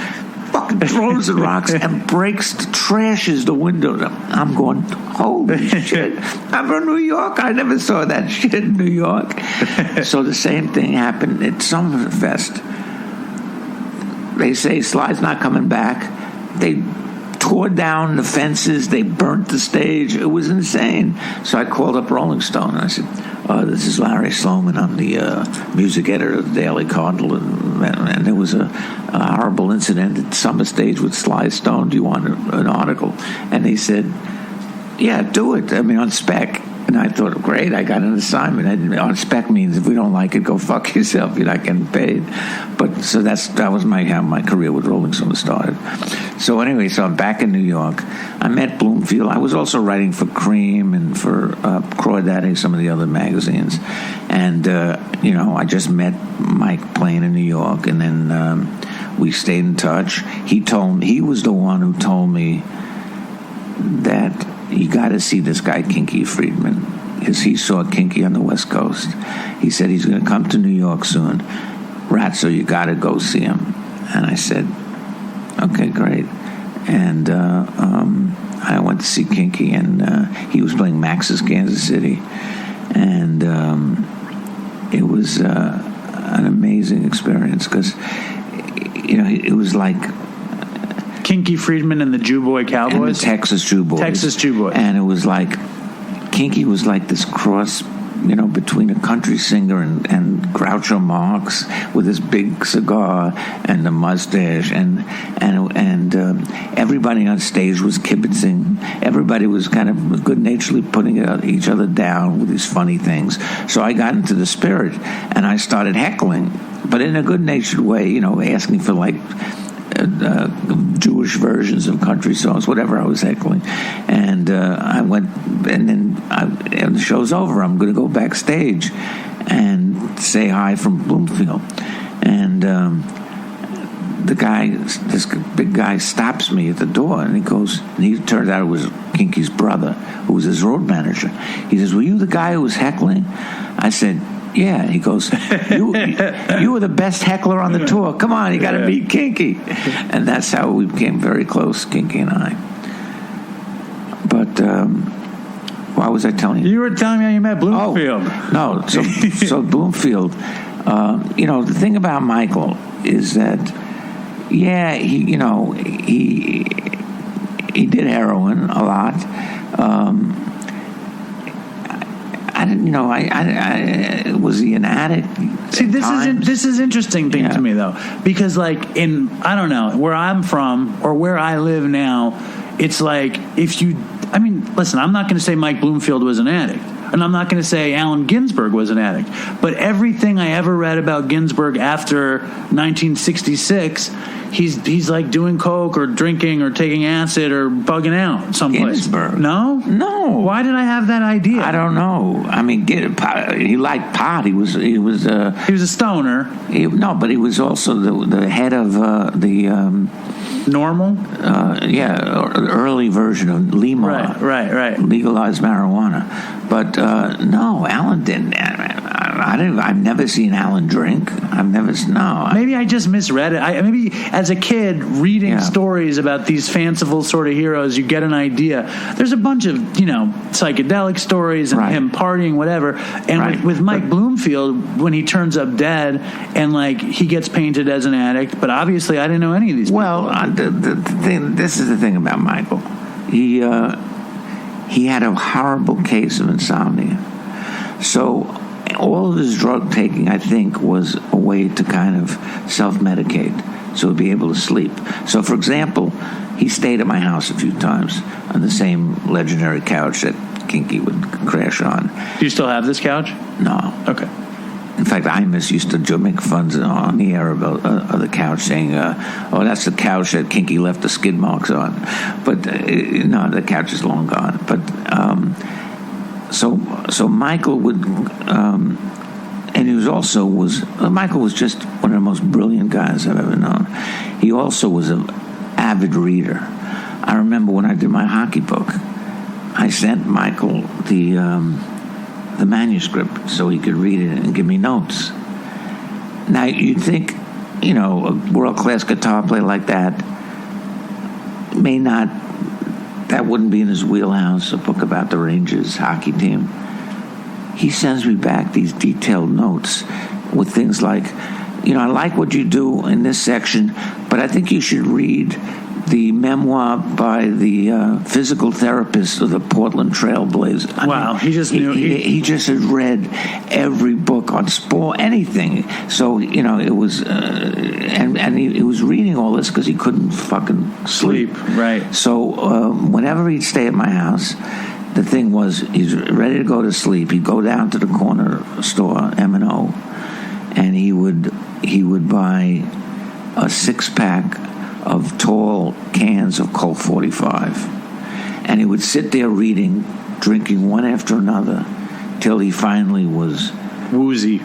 fucking throws the rocks, and trashes the windows. I'm going, holy shit. I'm from New York. I never saw that shit in New York. So the same thing happened at Summerfest. They say Sly's not coming back. They tore down the fences. They burnt the stage. It was insane. So I called up Rolling Stone, and I said, this is Larry Sloman. I'm the music editor of the Daily Cardinal, and there was a horrible incident at Summer Stage with Sly Stone. Do you want an article? And they said, yeah, do it. On spec. And I thought, great, I got an assignment. On spec means if we don't like it, go fuck yourself. You're not getting paid. But so that was how my career with Rolling Stone started. So anyway, so I'm back in New York. I met Bloomfield. I was also writing for Cream and for Crawdaddy, some of the other magazines. And, I just met Mike playing in New York. And then we stayed in touch. He was the one who told me that you got to see this guy, Kinky Friedman, because he saw Kinky on the West Coast. He said he's going to come to New York soon. Ratso, you got to go see him. And I said, okay, great. And I went to see Kinky, and he was playing Max's Kansas City. And it was an amazing experience because, it was like Kinky Friedman and the Jew Boy Cowboys? And the Texas Jew Boys. Texas Jew Boys. And it was like, Kinky was like this cross, between a country singer and Groucho Marx with his big cigar and the mustache. And everybody on stage was kibitzing. Everybody was kind of good-naturedly putting each other down with these funny things. So I got into the spirit, and I started heckling, but in a good-natured way, asking for, Jewish versions of country songs, whatever I was heckling. And I went, and then the show's over. I'm going to go backstage and say hi from Bloomfield. And this big guy stops me at the door, and he goes, and he turned out it was Kinky's brother, who was his road manager. He says, were you the guy who was heckling? I said, yeah. He goes, you were the best heckler on the tour. Come on, you got to meet Kinky. And that's how we became very close, Kinky and I. But why was I telling you? You were telling me how you met Bloomfield. Oh, no, so Bloomfield, the thing about Michael is that, yeah, he did heroin a lot. I didn't, I was he an addict? See, this is interesting thing to me though, because I don't know, where I'm from or where I live now, it's like listen, I'm not going to say Mike Bloomfield was an addict, and I'm not going to say Allen Ginsberg was an addict, but everything I ever read about Ginsberg after 1966, he's like doing coke or drinking or taking acid or bugging out someplace. Ginsberg? No. Why did I have that idea? I don't know. I mean, he liked pot. He was a stoner. But he was also the head of the Normal. Early version of Lima. Right. Legalized marijuana. But no, Alan didn't. I've never seen Alan drink. Maybe I just misread it. Maybe as a kid reading stories about these fanciful sort of heroes, you get an idea. There's a bunch of psychedelic stories and him partying, whatever. And with Mike Bloomfield, when he turns up dead and he gets painted as an addict, but obviously I didn't know any of these. Well, this is the thing about Michael. He had a horrible case of insomnia, so all of his drug taking, I think, was a way to kind of self-medicate so he'd be able to sleep. So, for example, he stayed at my house a few times on the same legendary couch that Kinky would crash on. Do you still have this couch? No. Okay. In fact, Imus used to make fun on the air about the couch, saying, "Oh, that's the couch that Kinky left the skid marks on." But no, the couch is long gone. But so Michael would, and he Michael was just one of the most brilliant guys I've ever known. He also was an avid reader. I remember when I did my hockey book, I sent Michael the manuscript so he could read it and give me notes. Now, you'd think, a world-class guitar player like that that wouldn't be in his wheelhouse, a book about the Rangers hockey team. He sends me back these detailed notes with things like, I like what you do in this section, but I think you should read the memoir by the physical therapist of the Portland Trailblazers. Wow, he just knew. He just had read every book on sport, anything. So, it was, and he was reading all this because he couldn't fucking sleep. Right. So whenever he'd stay at my house, the thing was, he's ready to go to sleep. He'd go down to the corner store, M&O, and he would buy a 6-pack of tall cans of Colt 45, and he would sit there reading, drinking one after another, till he finally was woozy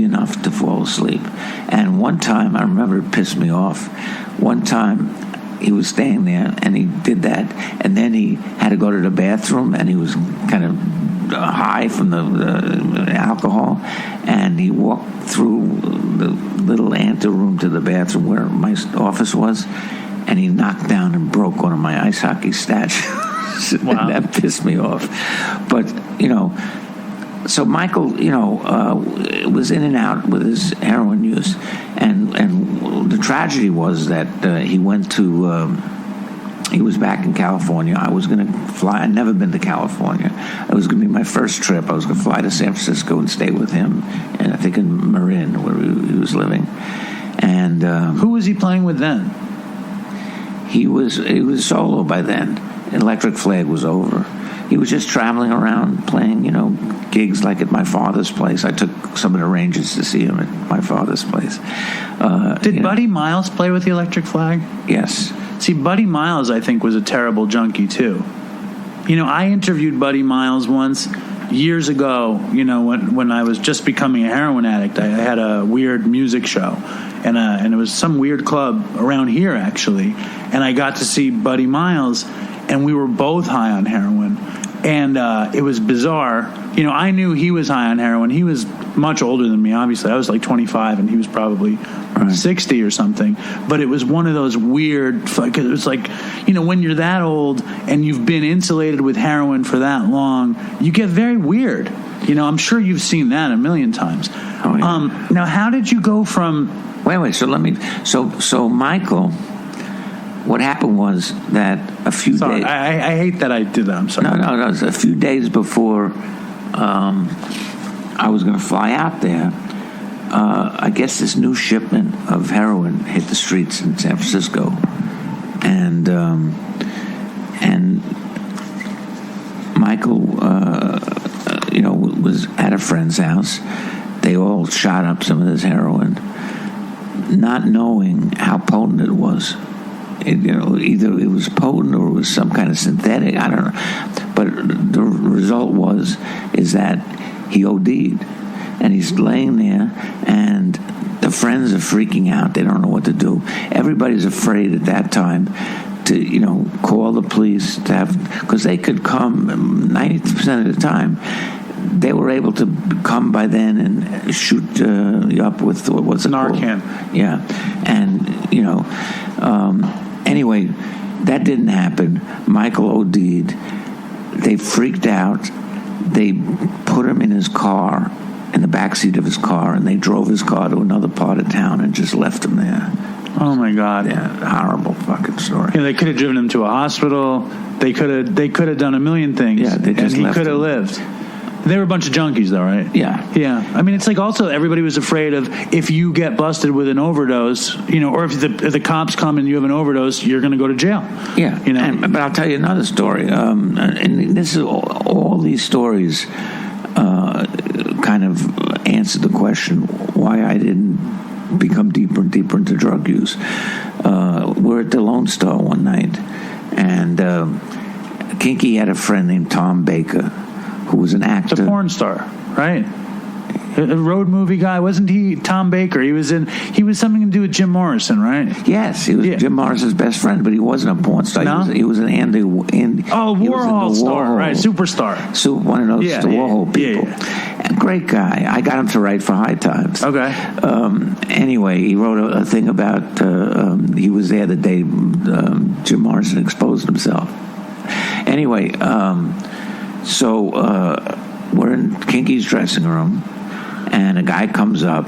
enough to fall asleep. And one time, I remember it pissed me off. One time, he was staying there, and he did that, and then he had to go to the bathroom, and he was kind of high from the alcohol, and he walked through the little anteroom to the bathroom where my office was, and he knocked down and broke one of my ice hockey statues. Wow. That pissed me off. But, so Michael, was in and out with his heroin use, and the tragedy was that he went to... he was back in California. I was going to fly. I'd never been to California. It was going to be my first trip. I was going to fly to San Francisco and stay with him, and I think in Marin, where he was living. And who was he playing with then? He was solo by then. Electric Flag was over. He was just traveling around playing, gigs like at my father's place. I took some of the Rangers to see him at my father's place. Did Buddy Miles play with the Electric Flag? Yes. See, Buddy Miles, I think, was a terrible junkie, too. I interviewed Buddy Miles once years ago, when I was just becoming a heroin addict. I had a weird music show, and it was some weird club around here, actually. And I got to see Buddy Miles, and we were both high on heroin. And it was bizarre. I knew he was high on heroin. He was much older than me, obviously. I was like 25, and he was probably 60 or something. But it was one of those weird, because it was like, when you're that old and you've been insulated with heroin for that long, you get very weird. I'm sure you've seen that a million times. Oh, yeah. Now, how did you go from... Wait, so Michael... What happened was that a few days... I hate that I did that. I'm sorry. No. It was a few days before I was going to fly out there. I guess this new shipment of heroin hit the streets in San Francisco, and Michael, was at a friend's house. They all shot up some of this heroin, not knowing how potent it was. Either it was potent or it was some kind of synthetic. I don't know. But the result is that he OD'd, and he's laying there, and the friends are freaking out. They don't know what to do. Everybody's afraid at that time to, call the police to have, because they could come 90% of the time. They were able to come by then and shoot you up with what's it Narcan. Called? Yeah, and anyway, that didn't happen. Michael OD'd. They freaked out. They put him in his car, in the backseat of his car, and they drove his car to another part of town and just left him there. Oh my God! Yeah, horrible fucking story. Yeah, they could have driven him to a hospital. They could have done a million things. Yeah, they just and he could have him. lived. They were a bunch of junkies, though, right? Yeah. Yeah. I mean, it's like also everybody was afraid of if you get busted with an overdose, or if the cops come and you have an overdose, you're going to go to jail. Yeah. But I'll tell you another story. And this is all these stories kind of answered the question why I didn't become deeper and deeper into drug use. We're at the Lone Star one night, and Kinky had a friend named Tom Baker, who was an actor. It's a porn star, right? A road movie guy, wasn't he? Tom Baker. He was something to do with Jim Morrison, right? Yes, he was Jim Morrison's best friend, but he wasn't a porn star. No? He was an Andy. Warhol star, right? Superstar. So one of those Warhol people. Yeah. A great guy. I got him to write for High Times. Okay. Anyway, he wrote a thing about he was there the day Jim Morrison exposed himself. Anyway, so we're in Kinky's dressing room. And a guy comes up,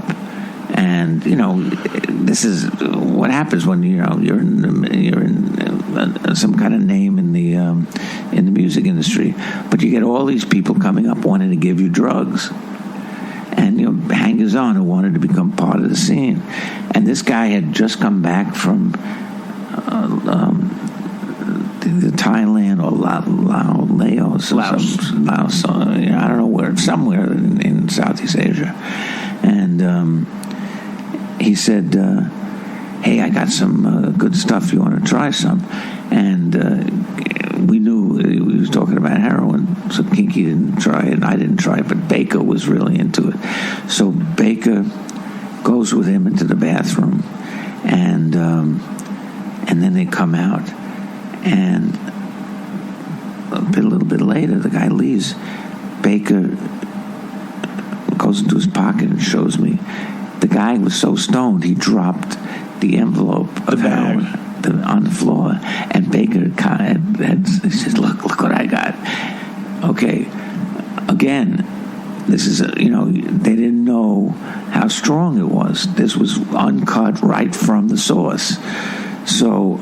and this is what happens when you're in some kind of name in the music industry. But you get all these people coming up wanting to give you drugs, and hangers on who wanted to become part of the scene. And this guy had just come back from the Thailand or Laos, I don't know where, somewhere in Southeast Asia, and he said, "Hey, I got some good stuff. You want to try some?" And we knew he was talking about heroin, so Kinky didn't try it, and I didn't try it, but Baker was really into it. So Baker goes with him into the bathroom, and then they come out. And a little bit later, the guy leaves. Baker goes into his pocket and shows me. The guy was so stoned, he dropped the envelope of heroin on the floor. And Baker he said, look what I got. Okay, again, this is, they didn't know how strong it was. This was uncut right from the source. So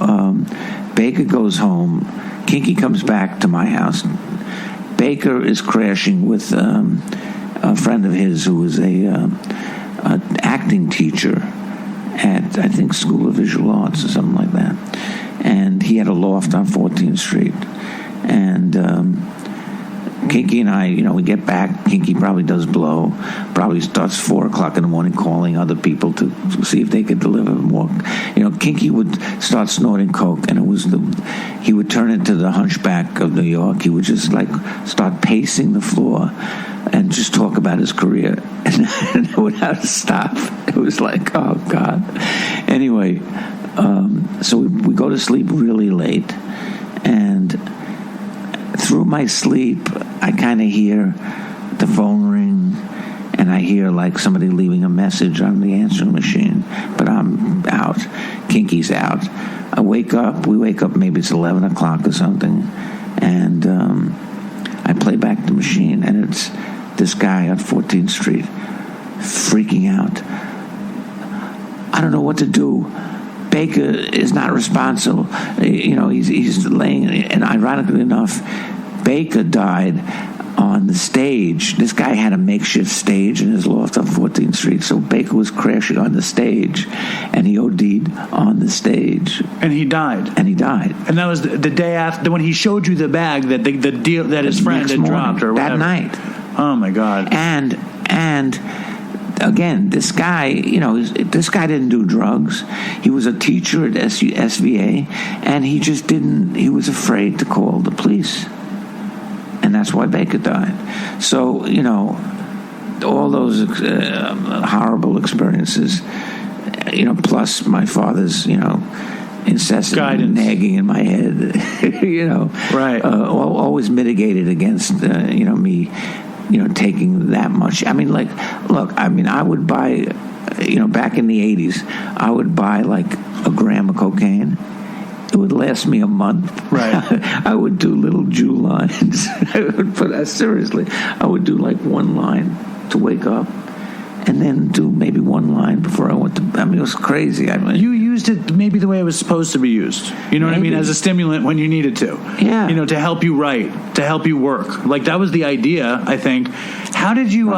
Baker goes home. Kinky comes back to my house. Baker is crashing with a friend of his who was an acting teacher at, I think, School of Visual Arts or something like that. And he had a loft on 14th Street. And Kinky and I, we get back. Kinky probably does blow. Probably starts 4 o'clock in the morning calling other people to see if they could deliver more. Kinky would start snorting coke, and he would turn into the Hunchback of New York. He would just start pacing the floor and just talk about his career, and without a stop. It was like, oh God. Anyway, so we go to sleep really late, and through my sleep, I kind of hear the phone ring, and I hear somebody leaving a message on the answering machine, but I'm out. Kinky's out. We wake up, maybe it's 11 o'clock or something, and I play back the machine, and it's this guy on 14th Street freaking out. I don't know what to do. Baker is not responsible. He's laying, and ironically enough, Baker died on the stage. This guy had a makeshift stage in his loft on 14th Street, so Baker was crashing on the stage, and he OD'd on the stage. And he died. And that was the day after, when he showed you the bag that the deal that his friend had dropped, or whatever. That night. Oh my God. And again, this guy, this guy didn't do drugs. He was a teacher at SVA, and he just didn't. He was afraid to call the police. And that's why Baker died. So, all those horrible experiences, plus my father's, incessant guidance, nagging in my head, right. Always mitigated against, me, taking that much. I would buy, back in the 80s, I would buy a gram of cocaine. It would last me a month. Right. I would do little Jew lines. Seriously, I would do one line to wake up, and then do maybe one line before I went to. It was crazy. You used it maybe the way it was supposed to be used. You know what I mean? As a stimulant when you needed to. Yeah. To help you write, to help you work. That was the idea, I think. How did you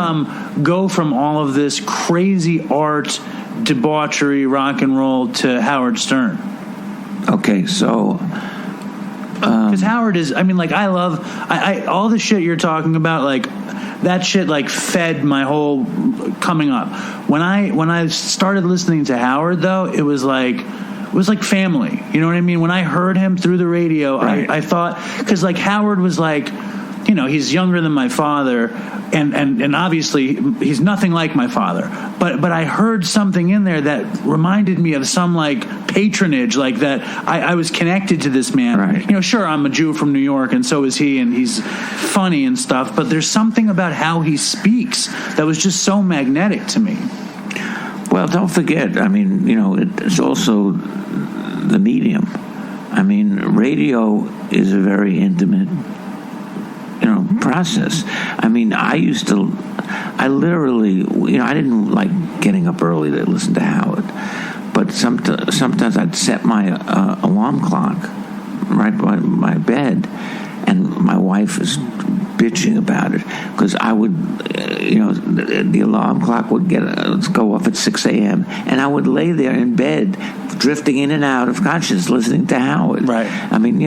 go from all of this crazy art, debauchery, rock and roll to Howard Stern? Okay, so because Howard is, I love all the shit you're talking about. that shit like fed my whole coming up. When I started listening to Howard, though, it was like family. You know what I mean? When I heard him through the radio, Right. I thought, because like Howard was like, he's younger than my father, and obviously he's nothing like my father. But I heard something in there that reminded me of some like patronage, like that I was connected to this man. Right. Sure, I'm a Jew from New York, and so is he, and he's funny and stuff. But there's something about how he speaks that was just so magnetic to me. Well, don't forget, I mean, it's also the medium. I mean, radio is a very intimate, process. I mean, I literally, I didn't like getting up early to listen to Howard, but sometimes I'd set my alarm clock right by my bed, and my wife is bitching about it because I would, the alarm clock would go off at 6 a.m. and I would lay there in bed, drifting in and out of consciousness, listening to Howard. Right. I mean,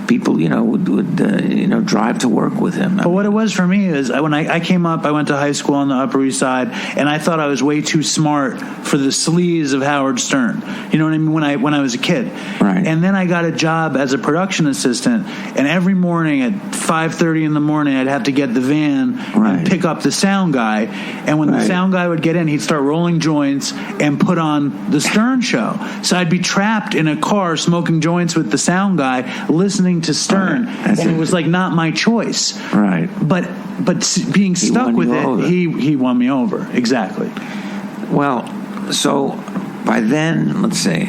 people, would drive to work with him. But what it was for me is when I came up, I went to high school on the Upper East Side, and I thought I was way too smart for the sleaze of Howard Stern. You know what I mean? When I was a kid. Right. And then I got a job as a production assistant, and every morning at 5:30 in the morning, I'd have to get the van Right. and pick up the sound guy. And when the Right. sound guy would get in, he'd start rolling joints and put on the Stern show. So I'd be trapped in a car smoking joints with the sound guy, listening to Stern, Right. and it was like not my choice. Right. But being stuck won with you it, over. he won me over. Exactly. Well, so by then, let's see,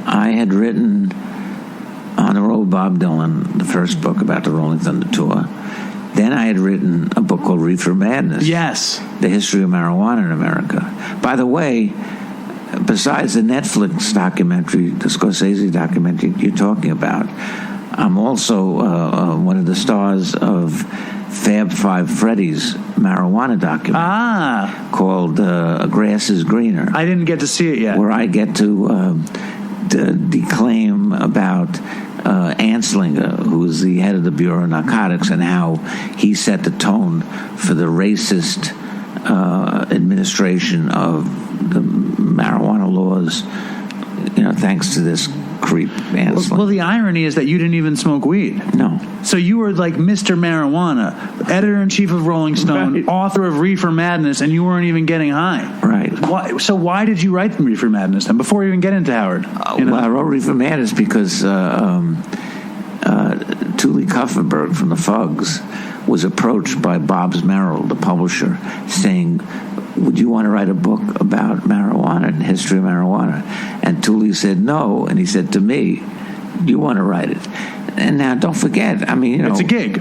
I had written On the Road Bob Dylan, the first book about the Rolling Thunder Tour. Then I had written a book called Reefer Madness. Yes. The History of Marijuana in America. By the way, besides the Netflix documentary, the Scorsese documentary you're talking about, I'm also one of the stars of Fab Five Freddy's marijuana documentary called Grass is Greener. I didn't get to see it yet. Where I get to declaim about Anslinger, who was the head of the Bureau of Narcotics, and how he set the tone for the racist administration of the marijuana laws, thanks to this creep Anslinger. Well, the irony is that you didn't even smoke weed. No. So you were like Mr. Marijuana, editor-in-chief of Rolling Stone, Right. author of Reefer Madness, and you weren't even getting high. Right. Why did you write Reefer Madness then, before you even get into Howard? Well, I wrote Reefer Madness because Thule Kupferberg from the Fugs was approached by Bob's Merrill, the publisher, saying, would you want to write a book about marijuana and the history of marijuana? And Thule said no, and he said to me, you want to write it? And now, don't forget, I mean, it's a gig.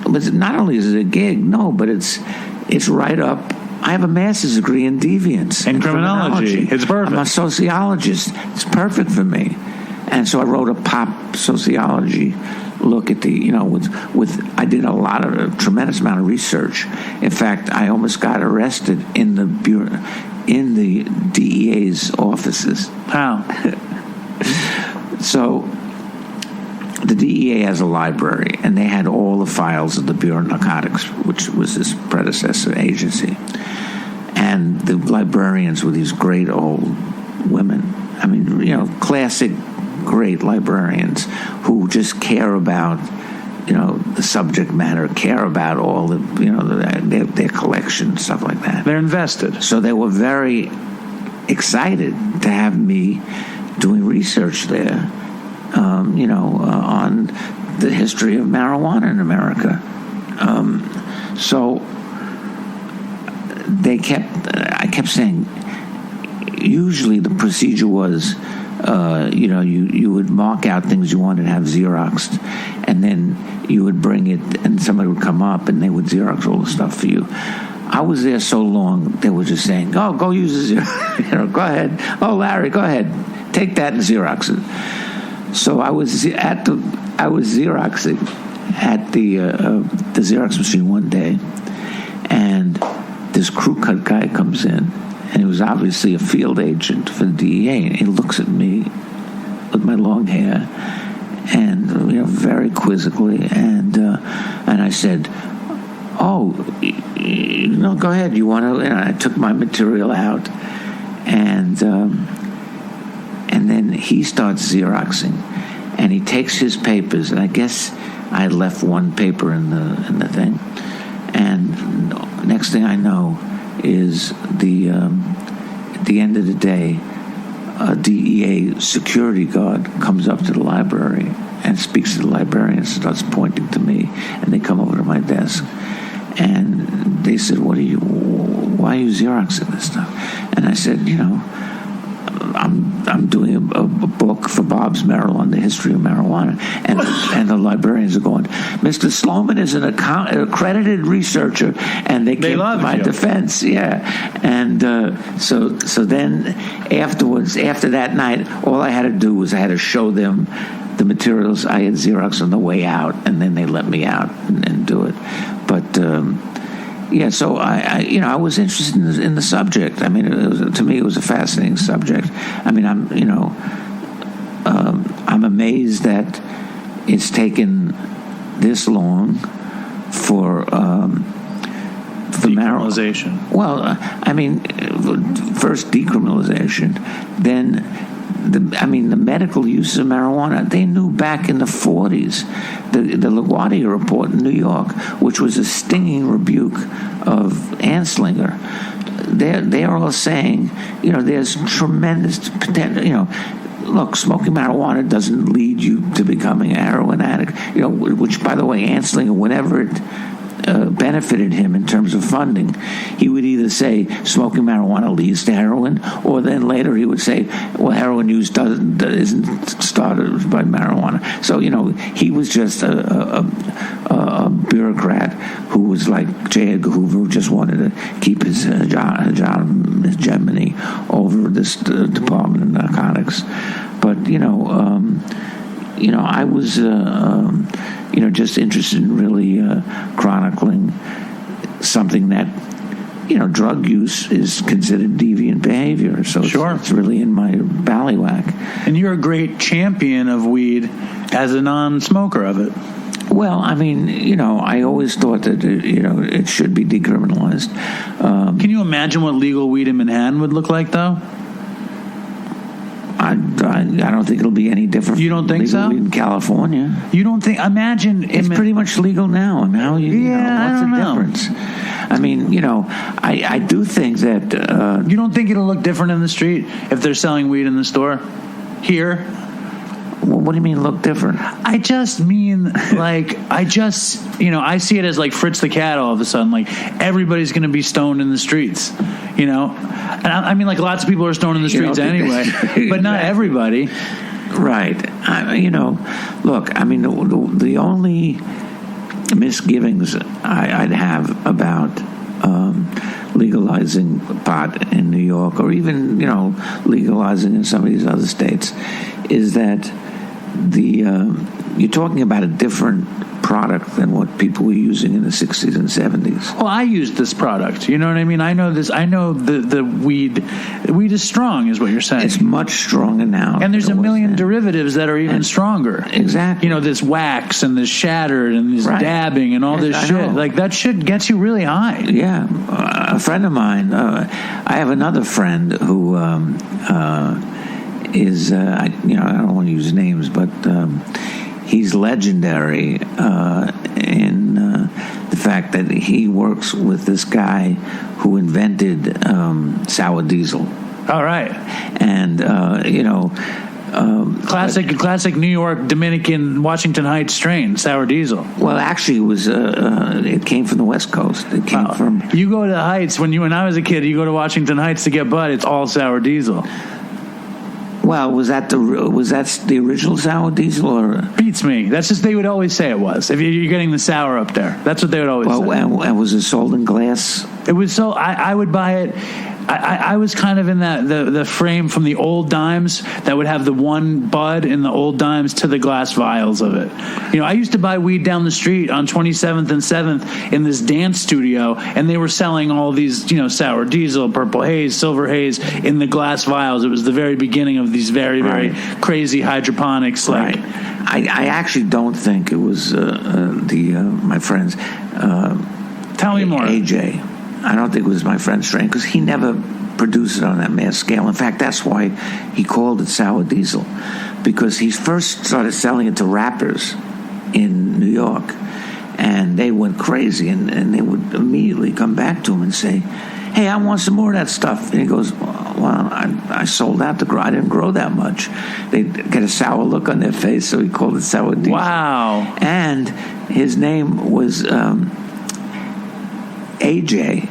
But not only is it a gig, no, but it's right up. I have a master's degree in deviance and criminology. It's perfect. I'm a sociologist. It's perfect for me. And so I wrote a pop sociology look at the, I did a tremendous amount of research. In fact, I almost got arrested in the DEA's offices. How? So the DEA has a library, and they had all the files of the Bureau of Narcotics, which was this predecessor agency. And the librarians were these great old women. I mean, classic great librarians who just care about, the subject matter, care about all the, their collection, stuff like that. They're invested. So they were very excited to have me doing research there, on the history of marijuana in America. So I kept saying, usually the procedure was, you would mark out things you wanted to have Xeroxed, and then you would bring it, and somebody would come up, and they would Xerox all the stuff for you. I was there so long, they were just saying, "Oh, go use the Xerox. Go ahead. Oh, Larry, go ahead. Take that and Xerox it." So I was Xeroxing at the Xerox machine one day, and this crew cut guy comes in, and he was obviously a field agent for the DEA, and he looks at me with my long hair, and very quizzically, and I said, "Oh, no, go ahead. You want to?" And I took my material out, and then he starts Xeroxing, and he takes his papers, and I guess I left one paper in the thing, and next thing I know is at the end of the day, a DEA security guard comes up to the library and speaks to the librarian and starts pointing to me, and they come over to my desk, and they said, why are you Xeroxing this stuff? And I said, I'm doing a book for Bob's Merrill on the history of marijuana, and the librarians are going, Mr. Sloman is an accredited researcher, and they came to my defense, and so then afterwards, after that night, all I had to do was I had to show them the materials I had Xeroxed on the way out, and then they let me out and do it, but. So I was interested in the subject. I mean, to me, it was a fascinating subject. I mean, I'm amazed that it's taken this long for decriminalization. Well, I mean, first decriminalization, then the medical use of marijuana. They knew back in the 40s, the LaGuardia report in New York, which was a stinging rebuke of Anslinger. They're all saying, there's tremendous potential. Look, smoking marijuana doesn't lead you to becoming a heroin addict. Which, by the way, Anslinger, whenever it benefited him in terms of funding, he would either say smoking marijuana leads to heroin, or then later he would say, well, heroin use isn't started by marijuana. So he was just a bureaucrat who was like J. Edgar Hoover, who just wanted to keep his hegemony over this Department of Narcotics. But I was just interested in really chronicling something that, drug use is considered deviant behavior. So it's really in my ballywhack. And you're a great champion of weed as a non-smoker of it. Well, I mean, I always thought that, it should be decriminalized. Can you imagine what legal weed in Manhattan would look like, though? I don't think it'll be any different. You don't think so? Weed in California. You don't think? Imagine it's pretty much legal now. I mean, how what's the difference? I mean, I do think that. You don't think it'll look different in the street if they're selling weed in the store here? Well, what do you mean look different? I just mean, I see it as like Fritz the Cat all of a sudden. Like, everybody's going to be stoned in the streets, And I mean, like, lots of people are stoned in the streets anyway, but not everybody. Right. Look, I mean, the only misgivings I'd have about legalizing pot in New York, or even, legalizing in some of these other states, is that you're talking about a different product than what people were using in the 60s and 70s. Well, I used this product. You know what I mean? I know this. I know the weed. The weed is strong, is what you're saying. It's much stronger now. And there's a million derivatives that are even stronger. Exactly. This wax and this shattered and this dabbing and all this shit. Like, that shit gets you really high. Yeah. A friend of mine, I have another friend who is, I don't want to use names, but he's legendary in the fact that he works with this guy who invented sour diesel. All right. And, classic New York, Dominican, Washington Heights strain, sour diesel. Well, actually, it came from the West Coast. It came from... You go to the Heights, when I was a kid, you go to Washington Heights to get bud, it's all sour diesel. Well, was that the original sour diesel, or beats me? That's just, they would always say it was. If you're getting the sour up there, that's what they would always say. And was it sold in glass? It was so. I would buy it. I was kind of in the frame from the old dimes that would have the one bud in the old dimes to the glass vials of it. I used to buy weed down the street on 27th and 7th in this dance studio, and they were selling all these, sour diesel, purple haze, silver haze in the glass vials. It was the very beginning of these very, very crazy hydroponics. Right. I actually don't think it was my friends. Tell me more. AJ. I don't think it was my friend Strain, because he never produced it on that mass scale. In fact, that's why he called it Sour Diesel, because he first started selling it to rappers in New York, and they went crazy, and they would immediately come back to him and say, hey, I want some more of that stuff. And he goes, well, I sold out I didn't grow that much. They'd get a sour look on their face, so he called it Sour Diesel. Wow. And his name was AJ.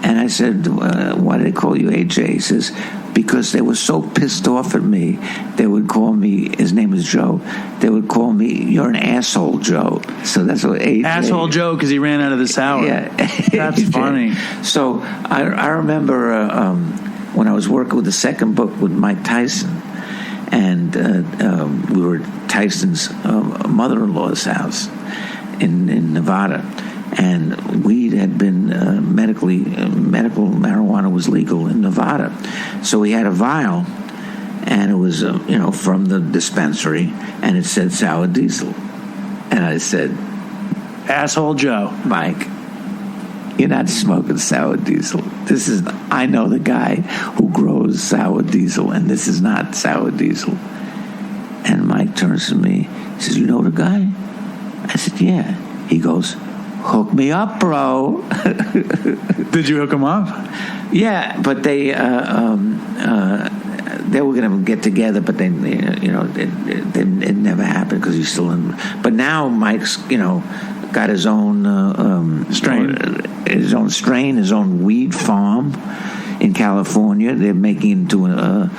And I said, why did they call you AJ? He says, because they were so pissed off at me, they would call me, his name is Joe, they would call me, you're an asshole, Joe. So that's what AJ. Asshole Joe, because he ran out of the sour. Yeah. That's funny. So I remember when I was working with the second book with Mike Tyson, and we were at Tyson's mother-in-law's house in Nevada. And weed had been medical marijuana was legal in Nevada. So we had a vial, and it was, from the dispensary, and it said Sour Diesel. And I said, Asshole Joe. Mike, you're not smoking Sour Diesel. I know the guy who grows Sour Diesel, and this is not Sour Diesel. And Mike turns to me, he says, you know the guy? I said, yeah. He goes, hook me up, bro. Did you hook him up? Yeah, but they were going to get together, but it never happened because he's still in. But now Mike's, got his own strain, his own weed farm in California. They're making it into a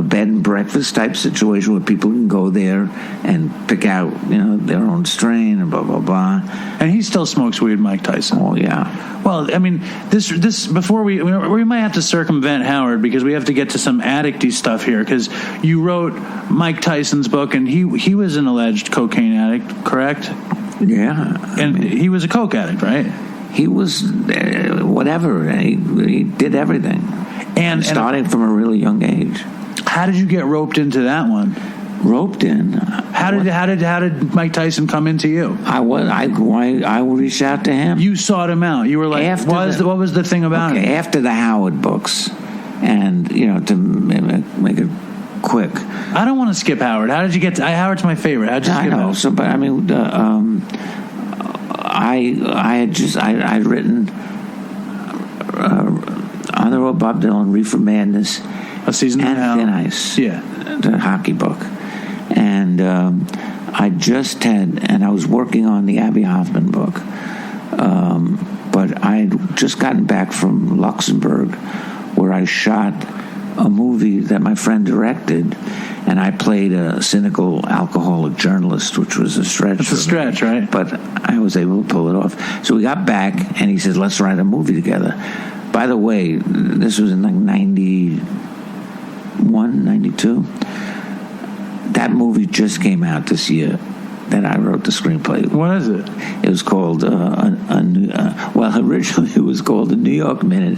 bed and breakfast type situation where people can go there and pick out, their own strain and blah blah blah. And he still smokes weed, Mike Tyson. Oh yeah. Well, I mean, this before we might have to circumvent Howard because we have to get to some addicty stuff here because you wrote Mike Tyson's book and he was an alleged cocaine addict, correct? Yeah. And he was a coke addict, right? He was whatever. He did everything, and starting from a really young age. How did you get roped into that one? Roped in? How did Mike Tyson come into you? I reached out to him. You sought him out. You were like, what was the thing about it? After the Howard books, and to make it quick. I don't want to skip Howard. How did you get to Howard's my favorite? How'd you skip Howard? So, but I mean, I'd written on the road Bob Dylan, Reefer Madness, A Season and of Hell. Thin Ice, yeah, the hockey book, and I was working on the Abby Hoffman book, but I'd just gotten back from Luxembourg, where I shot a movie that my friend directed, and I played a cynical alcoholic journalist, which was a stretch. It's a stretch, right? But I was able to pull it off. So we got back, and he said, let's write a movie together. By the way, this was in like 91, 92. That movie just came out this year that I wrote the screenplay. What is it? It was called, originally it was called The New York Minute.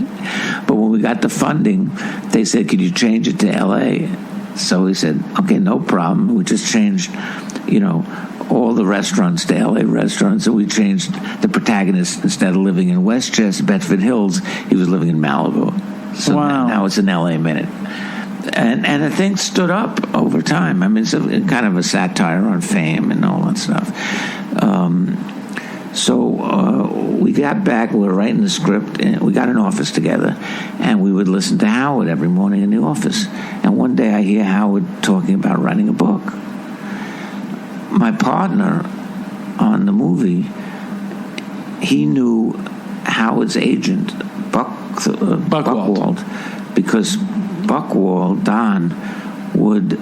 But when we got the funding, they said, could you change it to L.A.? So we said, okay, no problem. We just changed, all the restaurants to L.A. restaurants. And we changed the protagonist, instead of living in Westchester, Bedford Hills, he was living in Malibu. So wow. Now it's an L.A. Minute. And the thing stood up over time. I mean, it's kind of a satire on fame and all that stuff. So we got back, we were writing the script, and we got an office together, and we would listen to Howard every morning in the office. And one day I hear Howard talking about writing a book. My partner on the movie, he knew Howard's agent, Buchwald, because Buchwald, Don, would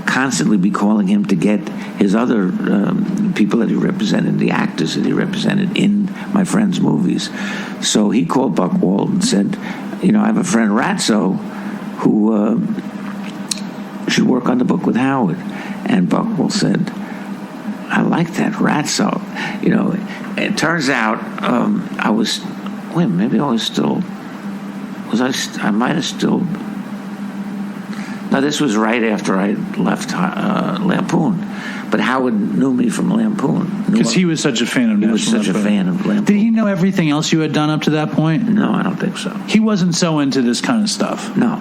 constantly be calling him to get his other people that he represented, the actors that he represented in my friend's movies. So he called Buchwald and said, I have a friend, Ratso, who should work on the book with Howard. And Buchwald said, I like that, Ratso. It turns out I might have still... This was right after I left Lampoon. But Howard knew me from Lampoon. Because he was such a fan of National Lampoon. He was such a fan of Lampoon. Did he know everything else you had done up to that point? No, I don't think so. He wasn't so into this kind of stuff. No,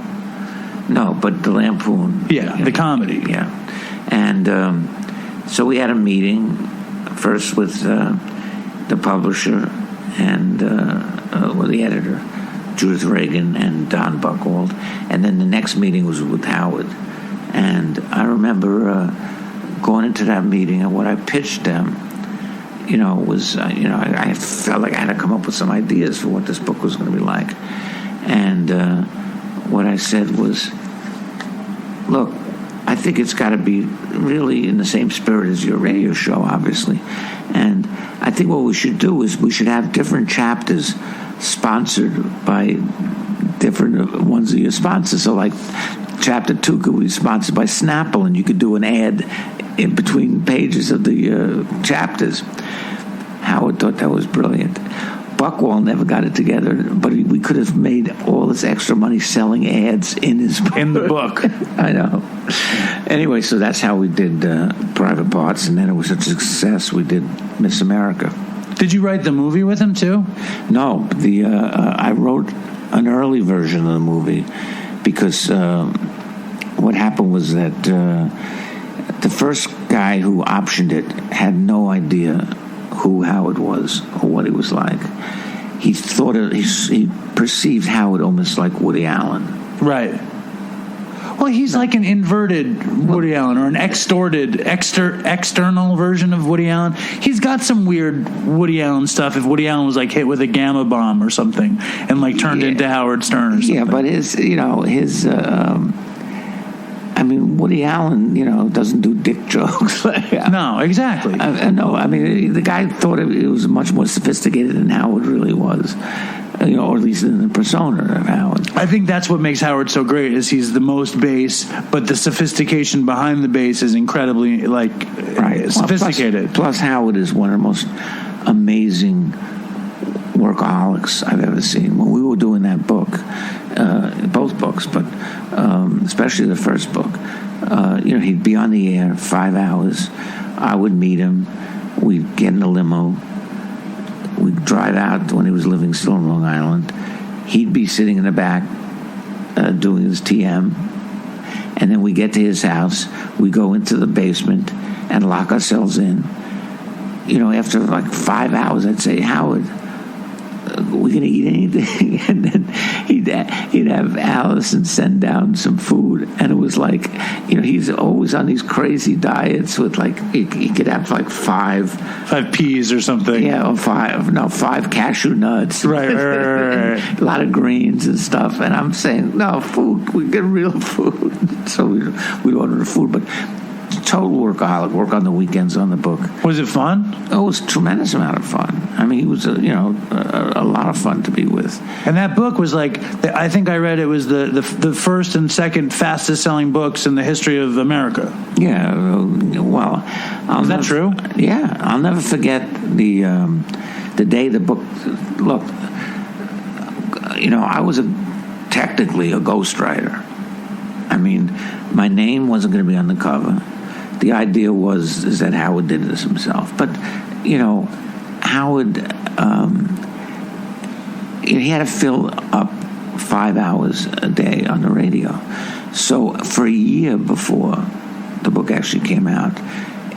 but the Lampoon. Yeah, the comedy. Yeah. And so we had a meeting, first with the publisher and the editor, Judith Reagan and Don Buchwald. And then the next meeting was with Howard. And I remember going into that meeting, and what I pitched them, was, I felt like I had to come up with some ideas for what this book was going to be like. And what I said was, look, I think it's got to be really in the same spirit as your radio show, obviously. And I think what we should do is we should have different chapters sponsored by different ones of your sponsors. So like Chapter 2 could be sponsored by Snapple, and you could do an ad in between pages of the chapters. Howard thought that was brilliant. Buchwald never got it together, but we could have made all this extra money selling ads in his book. In the book. I know. Anyway, so that's how we did Private Parts, and then it was such a success, we did Miss America. Did you write the movie with him, too? No. I wrote an early version of the movie because what happened was that the first guy who optioned it had no idea who Howard was or what he was like. He thought he perceived Howard almost like Woody Allen. Right. Well, he's like an inverted Woody Allen, or an external version of Woody Allen. He's got some weird Woody Allen stuff. If Woody Allen was like hit with a gamma bomb or something and like turned into Howard Stern or something. Yeah, but Woody Allen, doesn't do dick jokes. No, exactly. No, the guy thought it was much more sophisticated than Howard really was, or at least in the persona of Howard. I think that's what makes Howard so great, is he's the most bass, but the sophistication behind the bass is incredibly, sophisticated. Plus, Howard is one of the most amazing workaholics I've ever seen. When we were doing that book, both books, but especially the first book, he'd be on the air 5 hours. I would meet him. We'd get in a limo. We'd drive out when he was living still in Long Island. He'd be sitting in the back doing his TM. And then we get to his house. We go into the basement and lock ourselves in. After like 5 hours, I'd say, Howard, we're going to eat anything. And then he'd have Allison send down some food. And it was like, he's always on these crazy diets with like, he could have like five peas or something. Yeah, or 5 cashew nuts. Right. A lot of greens and stuff. And I'm saying, no, food, we get real food. So we'd order the food. But total workaholic, work on the weekends on the book. Was it fun? Oh, it was a tremendous amount of fun. He was a lot of fun to be with. And that book was like, I think I read it was the first and second fastest selling books in the history of America. Yeah, well, is that true? Yeah, I'll never forget the day the book. Look, I was technically a ghostwriter. My name wasn't going to be on the cover. The idea is that Howard did this himself. But, Howard, he had to fill up 5 hours a day on the radio. So for a year before the book actually came out,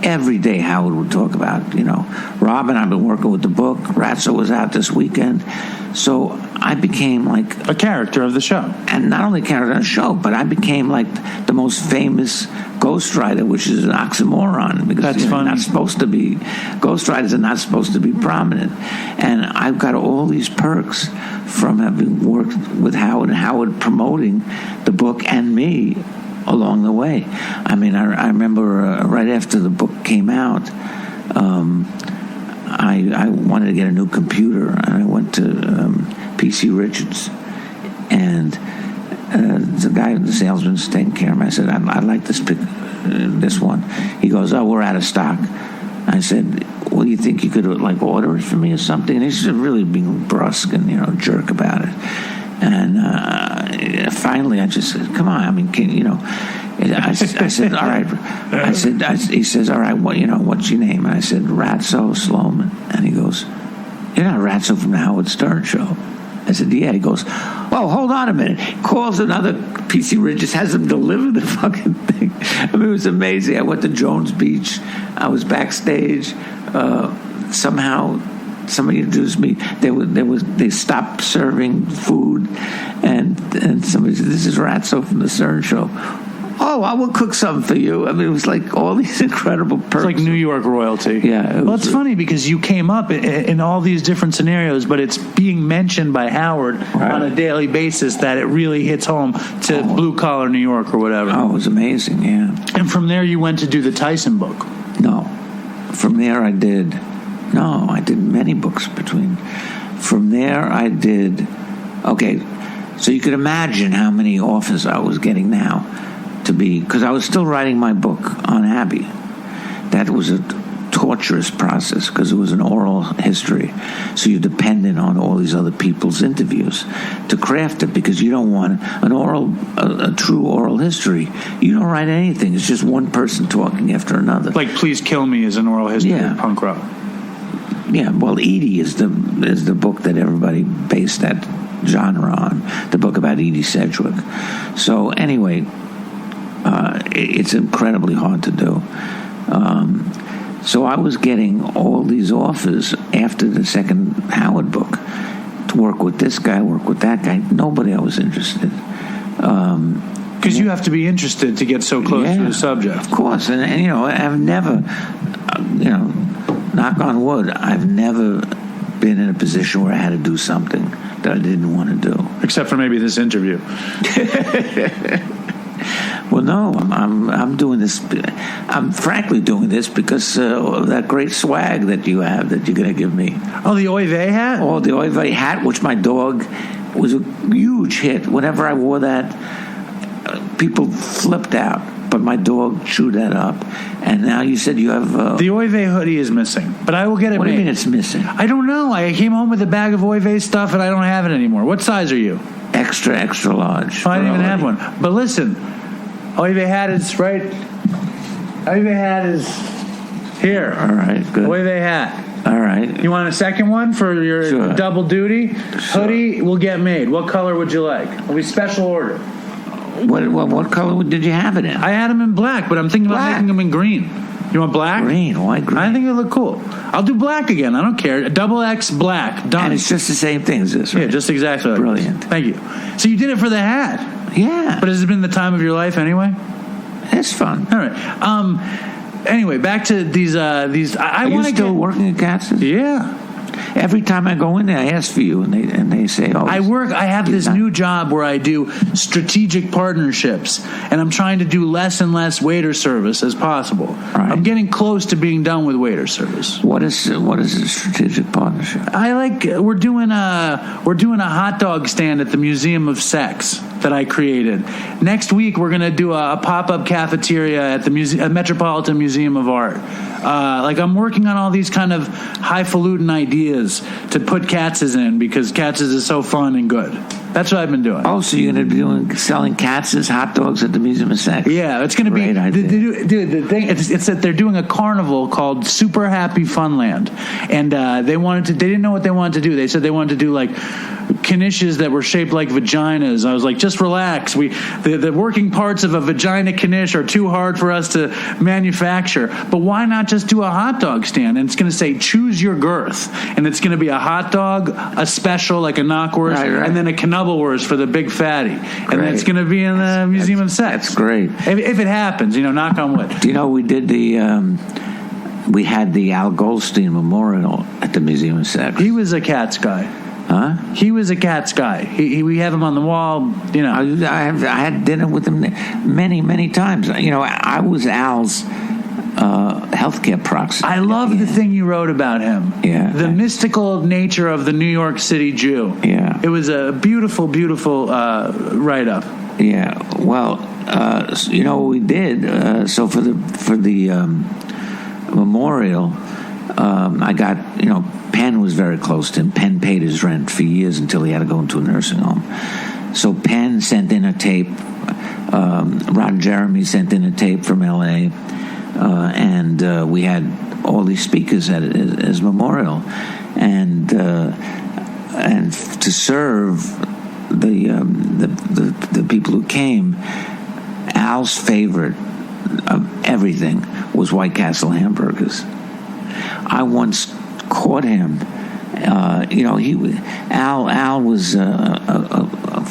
every day Howard would talk about, Rob and I've been working with the book. Ratso was out this weekend. So I became like a character of the show. And not only a character on the show, but I became like the most famous ghostwriter, which is an oxymoron, because that's funny. Not supposed to be, ghostwriters are not supposed to be prominent. And I've got all these perks from having worked with Howard and Howard promoting the book and me along the way. I remember right after the book came out, I wanted to get a new computer, and I went to PC Richards, and the guy, the salesman's taking care of me. I said, I'd like this one. He goes, oh, we're out of stock. I said, well, you think you could order it for me or something? And he's really being brusque and jerk about it. And finally, I just said, "Come on, I mean, I said, all right." He says, "All right, what's your name?" And I said, "Ratso Sloman." And he goes, "You're not Ratso from the Howard Stern show?" I said, "Yeah." He goes, "Oh, hold on a minute." He calls another P.C. Richards, has him deliver the fucking thing. I mean, it was amazing. I went to Jones Beach. I was backstage. Somehow, somebody introduced me. They stopped serving food, and somebody said, "This is Ratso from the Stern show." "Oh, I will cook something for you." I mean, it was like all these incredible perks. It's like New York royalty. Yeah. Well, it's funny because you came up in all these different scenarios, but it's being mentioned by Howard on a daily basis that it really hits home to blue-collar New York or whatever. Oh, it was amazing, yeah. And from there you went to do the Tyson book. No. From there I did many books between. From there I did, okay, so you could imagine how many offers I was getting now. Because I was still writing my book on Abbey. That was a torturous process because it was an oral history. So you're dependent on all these other people's interviews to craft it, because you don't want a true oral history. You don't write anything. It's just one person talking after another. Like Please Kill Me is an oral history of punk rock. Yeah, well, Edie is the book that everybody based that genre on, the book about Edie Sedgwick. So anyway, it's incredibly hard to do. So I was getting all these offers after the second Howard book to work with this guy, work with that guy. Nobody I was interested. Because you have to be interested to get so close to the subject. Of course. And I've never, knock on wood, I've never been in a position where I had to do something that I didn't want to do. Except for maybe this interview. Well, no, I'm doing this. I'm frankly doing this because of that great swag that you have that you're going to give me. Oh, the Oy Vey hat? Oh, the Oy Vey hat, which my dog was a huge hit. Whenever I wore that, people flipped out. But my dog chewed that up. And now you said you have... the Oy Vey hoodie is missing, but I will get it What made. do you mean it's missing? I don't know. I came home with a bag of Oy Vey stuff, and I don't have it anymore. What size are you? Extra, extra large. Oh, I didn't even have one. But listen, Oy Vey hat is right... Oy Vey hat is here. All right, good. Oy Vey hat. All right. You want a second one for your Sure. double duty? Sure. Hoodie will get made. What color would you like? It'll be special order. What color did you have it in? I had them in black, but I'm thinking about making them in green. You want black? Green. Why green? I think it look cool. I'll do black again. I don't care. Double X black. Done. And it's just the same thing as this, right? Yeah, just exactly like Brilliant. this. Thank you. So you did it for the hat. Yeah. But has it been the time of your life anyway? It's fun. All right. Anyway, back to these. I Are you want to still working at Katz's? Yeah. Every time I go in there, I ask for you, and they say, "Oh." I have this new job where I do strategic partnerships, and I'm trying to do less and less waiter service as possible. Right. I'm getting close to being done with waiter service. What is a strategic partnership? We're doing a hot dog stand at the Museum of Sex that I created. Next week we're going to do a pop-up cafeteria at the Metropolitan Museum of Art. I'm working on all these kind of highfalutin ideas to put Katz's in because Katz's is so fun and good. That's what I've been doing. Oh, so you're going to be selling Katz's hot dogs at the Museum of Sex? Yeah, it's going to be. Dude, the thing it's that they're doing a carnival called Super Happy Funland, and they didn't know what they wanted to do. They said they wanted to do like knishes that were shaped like vaginas. I was like, just relax. The working parts of a vagina knish are too hard for us to manufacture. But why not just do a hot dog stand? And it's going to say choose your girth, and it's going to be a hot dog, a special like a knockwurst, right. and then a knubbleworst for the big fatty. And then it's going to be in the Museum of Sex. That's great. If it happens, knock on wood. Do you know we did we had the Al Goldstein Memorial at the Museum of Sex. He was a Cats guy. Huh? He was a Cats guy. We have him on the wall. I had dinner with him many, many times. I was Al's healthcare proxy. I love the thing you wrote about him. Yeah. The mystical nature of the New York City Jew. Yeah. It was a beautiful, beautiful write-up. Yeah. Well, what we did. So for the memorial, I got, Penn was very close to him. Penn paid his rent for years until he had to go into a nursing home. So Penn sent in a tape. Ron Jeremy sent in a tape from L.A., and we had all these speakers at his memorial, and to serve the people who came, Al's favorite of everything was White Castle hamburgers. I once caught him. Al was an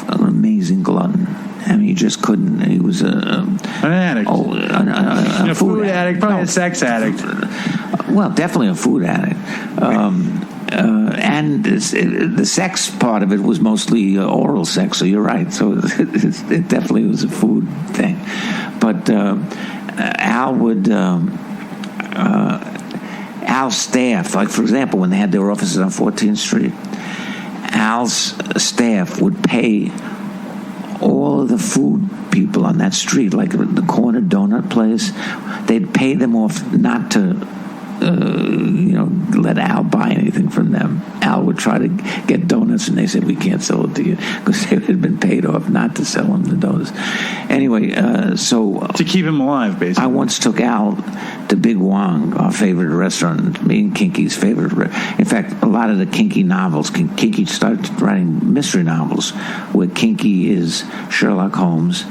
amazing glutton. I mean, he just couldn't. He was an addict. A food addict, probably a sex addict. Well, definitely a food addict. And the sex part of it was mostly oral sex, so you're right. So it definitely was a food thing. But Al would... Al's staff, like, for example, when they had their offices on 14th Street, Al's staff would pay all of the food people on that street, like the corner donut place, they'd pay them off not to let Al buy anything from them. Al would try to get donuts, and they said, we can't sell it to you, because they had been paid off not to sell him the donuts. Anyway, so... to keep him alive, basically. I once took Al to Big Wong, our favorite restaurant, me and Kinky's favorite. In fact, a lot of the Kinky novels, Kinky started writing mystery novels, where Kinky is Sherlock Holmes,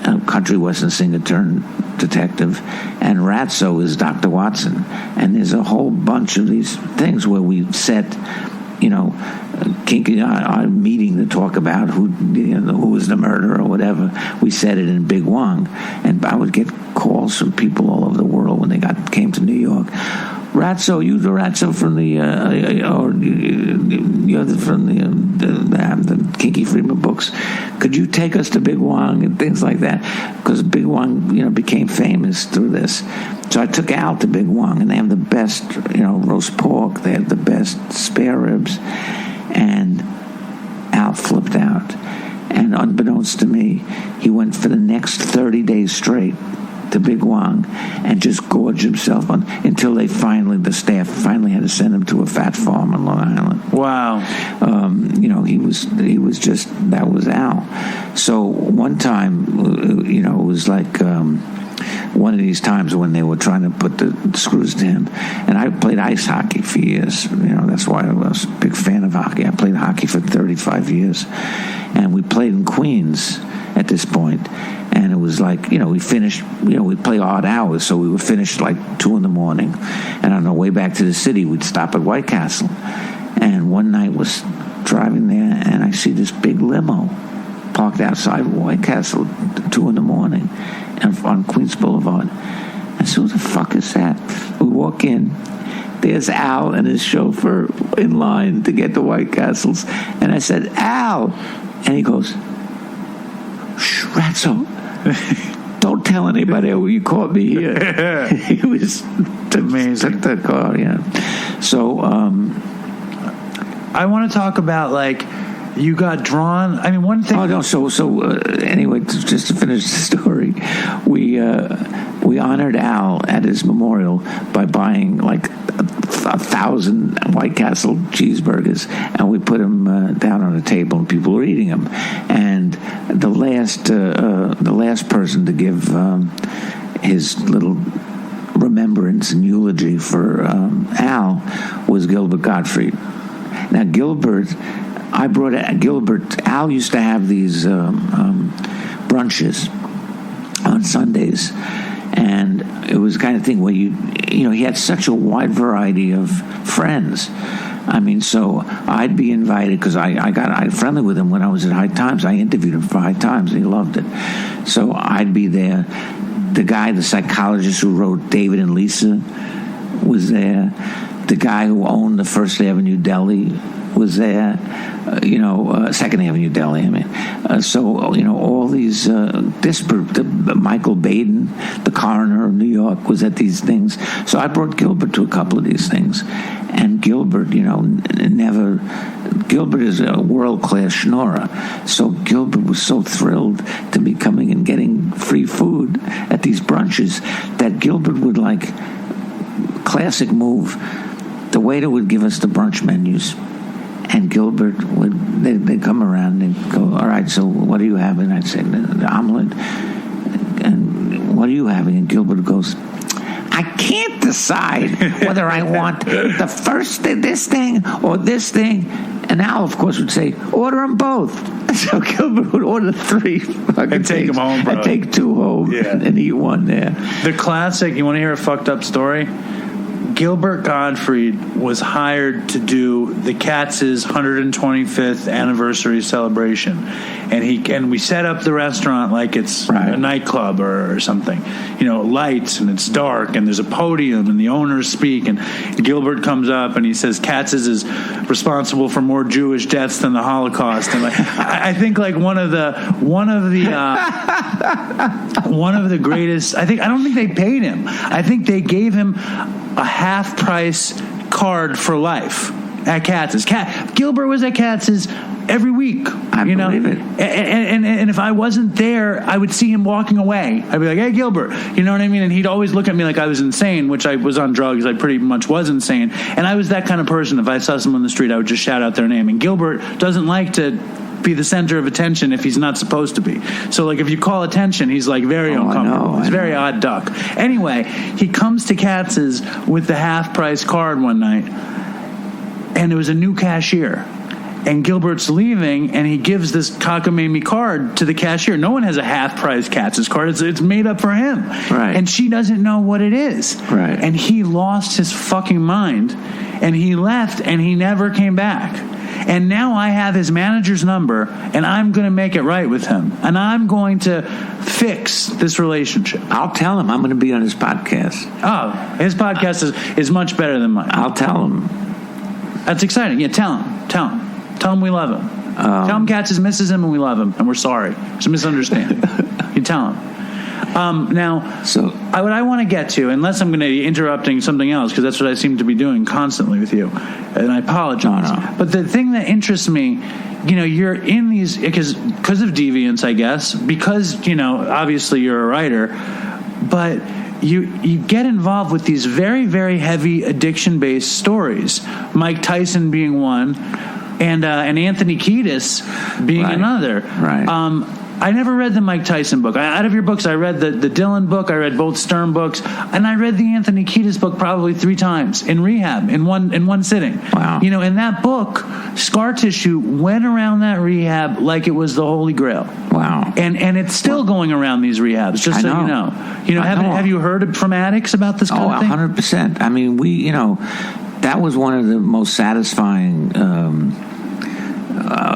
a country western singer turned detective, and Ratso is Dr. Watson. And there's a whole bunch of these things where we set, Kinky our meeting to talk about who was the murderer or whatever. We set it in Big Wong, and I would get calls from people all over the world when they came to New York. Ratso, you the Ratso from the the Kinky Friedman books. Could you take us to Big Wong and things like that? Because Big Wong, became famous through this. So I took Al to Big Wong, and they have the best, roast pork. They have the best spare ribs, and Al flipped out. And unbeknownst to me, he went for the next 30 days straight to Big Wong and just gorged himself until the staff finally had to send him to a fat farm on Long Island. Wow. He was just, that was Al. So one time, it was like one of these times when they were trying to put the screws to him. And I played ice hockey for years. That's why I was a big fan of hockey. I played hockey for 35 years. And we played in Queens at this point. And it was like, we finished, we'd play odd hours, so we would finish like 2 a.m. And on our way back to the city, we'd stop at White Castle. And one night was driving there, and I see this big limo parked outside White Castle at 2 a.m. and on Queens Boulevard. I said, who the fuck is that? We walk in. There's Al and his chauffeur in line to get to White Castles. And I said, Al. And he goes, shh, Ratso. Don't tell anybody you caught me here. He was amazing. Took the car, yeah. So, I want to talk about, you got drawn. I mean, one thing. Oh no! So anyway, just to finish the story, we honored Al at his memorial by buying 1,000 White Castle cheeseburgers, and we put them down on a table, and people were eating them. And the last person to give his little remembrance and eulogy for Al was Gilbert Gottfried. Now Gilbert. I brought Gilbert. Al used to have these brunches on Sundays, and it was the kind of thing where he had such a wide variety of friends. I mean, so I'd be invited because I got friendly with him when I was at High Times. I interviewed him for High Times, and he loved it. So I'd be there. The psychologist who wrote David and Lisa was there. The guy who owned the First Avenue Deli was there. Second Avenue Deli, all these disparate, Michael Baden, the coroner of New York, was at these things. So I brought Gilbert to a couple of these things. And Gilbert, Gilbert is a world-class schnorrer. So Gilbert was so thrilled to be coming and getting free food at these brunches that Gilbert would classic move. The waiter would give us the brunch menus, and Gilbert they'd come around and they'd go, all right, so what are you having? I'd say, the omelet. And what are you having? And Gilbert goes, I can't decide whether I want the first this thing or this thing. And Al, of course, would say, order them both. So Gilbert would order 3 fucking take them home, bro. I'd take 2 home and eat 1 there. The classic, you want to hear a fucked up story? Gilbert Gottfried was hired to do the Katz's 125th anniversary celebration, and we set up the restaurant like it's a nightclub or something, lights, and it's dark, and there's a podium, and the owners speak, and Gilbert comes up and he says Katz's is responsible for more Jewish deaths than the Holocaust, and I think one of the greatest. I don't think they paid him. I think they gave him a half-price card for life at Katz's. Gilbert was at Katz's every week. I believe it. And if I wasn't there, I would see him walking away. I'd be like, hey, Gilbert. You know what I mean? And he'd always look at me like I was insane, which I was on drugs. I pretty much was insane. And I was that kind of person. If I saw someone on the street, I would just shout out their name. And Gilbert doesn't like to be the center of attention if he's not supposed to be. So, if you call attention, he's very uncomfortable. He's a very odd duck. Anyway, he comes to Katz's with the half-price card one night, and there was a new cashier. And Gilbert's leaving, and he gives this cockamamie card to the cashier. No one has a half-price Katz's card. It's made up for him. Right. And she doesn't know what it is. Right. And he lost his fucking mind, and he left, and he never came back. And now I have his manager's number, and I'm going to make it right with him. And I'm going to fix this relationship. I'll tell him I'm going to be on his podcast. Oh, his podcast is much better than mine. I'll tell him. That's exciting. Yeah, tell him. Tell him we love him. Tell him Katz's misses him and we love him, and we're sorry. It's a misunderstanding. You tell him. Now, so what I want to get to, unless I'm going to be interrupting something else, because that's what I seem to be doing constantly with you, and I apologize. No. But the thing that interests me, you're in these, because of deviance, I guess, because, obviously you're a writer, but you get involved with these very, very heavy addiction-based stories, Mike Tyson being one, and Anthony Kiedis being another. Right. I never read the Mike Tyson book. Out of your books, I read the Dylan book, I read both Stern books, and I read the Anthony Kiedis book probably 3 times in rehab, in one sitting. Wow. In that book, Scar Tissue went around that rehab like it was the Holy Grail. Wow. And it's still going around these rehabs, just so you know. Have you heard from addicts about this kind of thing? 100%. I mean, that was one of the most satisfying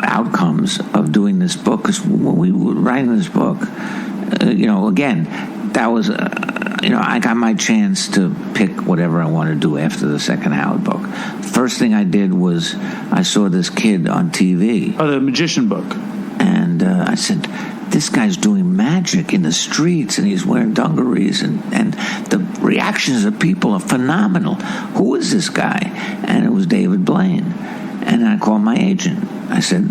outcomes of doing this book, because when we were writing this book, again, that was I got my chance to pick whatever I wanted to do after the second Howard book. First thing I did was I saw this kid on TV. Oh, the magician book. And I said, this guy's doing magic in the streets, and he's wearing dungarees, and the reactions of people are phenomenal. Who is this guy? And it was David Blaine. And I called my agent. I said,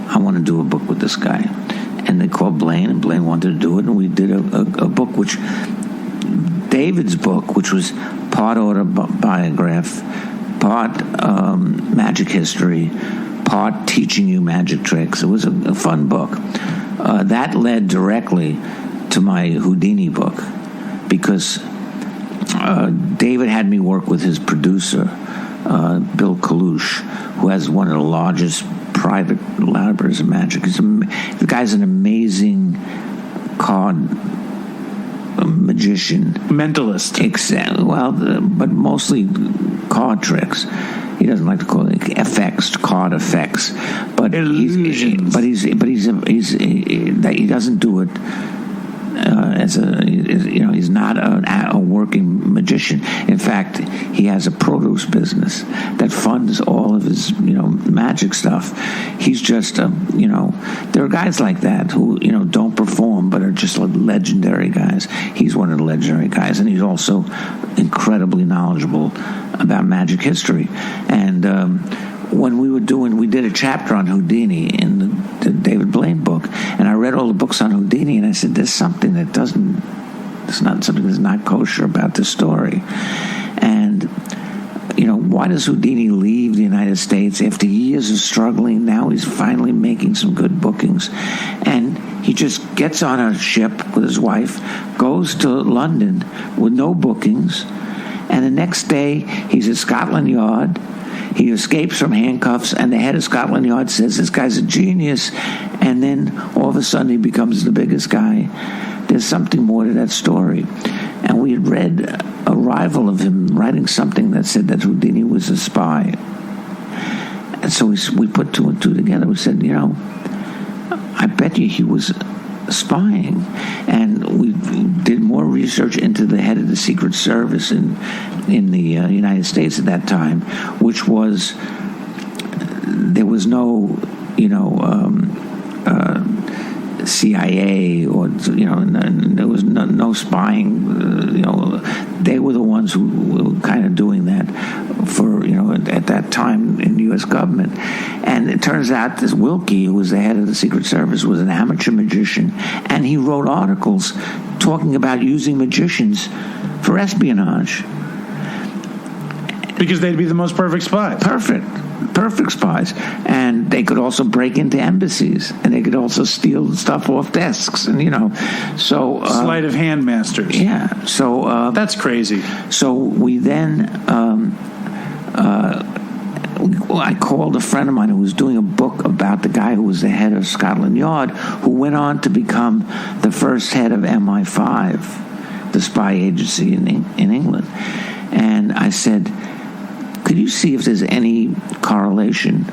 I want to do a book with this guy. And they called Blaine, and Blaine wanted to do it, and we did a book, which David's book, which was part autobiograph, part magic history, part teaching you magic tricks. It was a fun book. That led directly to my Houdini book, because David had me work with his producer, Bill Kalush, who has one of the largest private libraries of magic. The guy's an amazing card magician. Mentalist. But mostly card tricks. He doesn't like to call it card effects. But illusions. He doesn't do it he's not a working magician. In fact, he has a produce business that funds all of his magic stuff. He's just there are guys like that who don't perform but are just legendary guys. He's one of the legendary guys, and he's also incredibly knowledgeable about magic history. And when we did a chapter on Houdini in the David Blaine book, and I read all the books on Houdini, and I said, there's something that's not kosher about this story. And why does Houdini leave the United States after years of struggling? Now he's finally making some good bookings. And he just gets on a ship with his wife, goes to London with no bookings, and the next day he's at Scotland Yard. He escapes from handcuffs, and the head of Scotland Yard says, this guy's a genius. And then all of a sudden he becomes the biggest guy. There's something more to that story. And we had read a rival of him writing something that said that Houdini was a spy. And so we put two and two together. We said, I bet you he was spying. And we did more research into the head of the Secret Service in the United States at that time, which was, there was no, CIA or and there was no spying. They were the ones who were kind of doing that for at that time in the U.S. government. And it turns out this Wilkie, who was the head of the Secret Service, was an amateur magician, and he wrote articles talking about using magicians for espionage. Because they'd be the most perfect spies. Perfect spies. And they could also break into embassies, and they could also steal stuff off desks, and so sleight of hand masters. Yeah. So that's crazy. So we then I called a friend of mine who was doing a book about the guy who was the head of Scotland Yard, who went on to become the first head of MI5, the spy agency in England. And I said, could you see if there's any correlation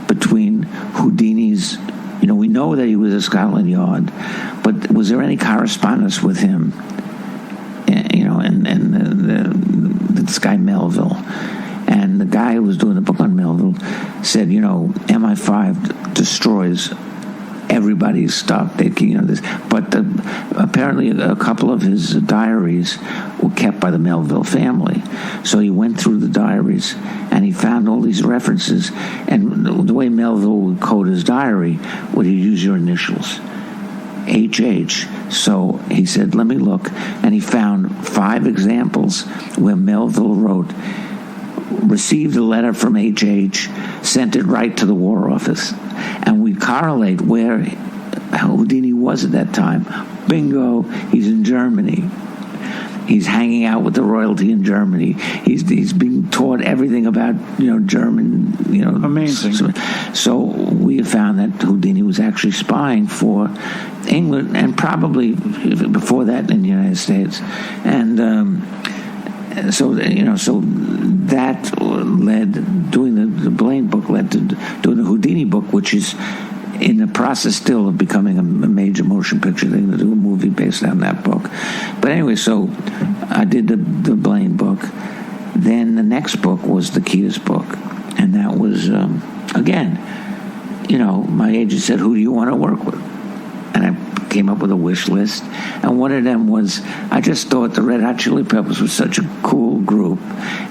between Houdini's, we know that he was at Scotland Yard, but was there any correspondence with him, and this guy Melville? And the guy who was doing the book on Melville said, MI5 destroys everybody's stuff. They, this, but apparently a couple of his diaries were kept by the Melville family. So he went through the diaries and he found all these references. And the way Melville would code his diary, would he use your initials? HH. So he said, let me look. And he found 5 examples where Melville wrote, received a letter from HH, sent it right to the War Office. And we correlate where Houdini was at that time. Bingo, he's in Germany. He's hanging out with the royalty in Germany. He's being taught everything about German. Amazing. So we have found that Houdini was actually spying for England and probably before that in the United States. And so that led, doing the Blaine book led to doing the Houdini book, which is in the process still of becoming a major motion picture. They're going to do a movie based on that book. But anyway, so I did the Blaine book. Then the next book was the Kiedis book. And that was, again, my agent said, who do you want to work with? And I came up with a wish list. And one of them was, I just thought the Red Hot Chili Peppers was such a cool group.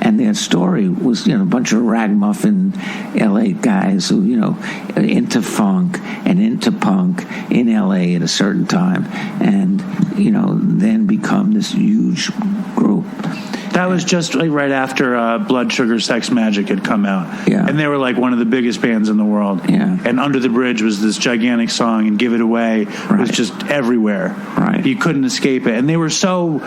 And their story was, a bunch of ragamuffin L.A. guys who, into funk and into punk in L.A. at a certain time. And, then become this huge group. That was just right after Blood Sugar Sex Magic had come out. Yeah. And they were like one of the biggest bands in the world. Yeah. And Under the Bridge was this gigantic song, and Give It Away was just everywhere. Right. You couldn't escape it. And they were so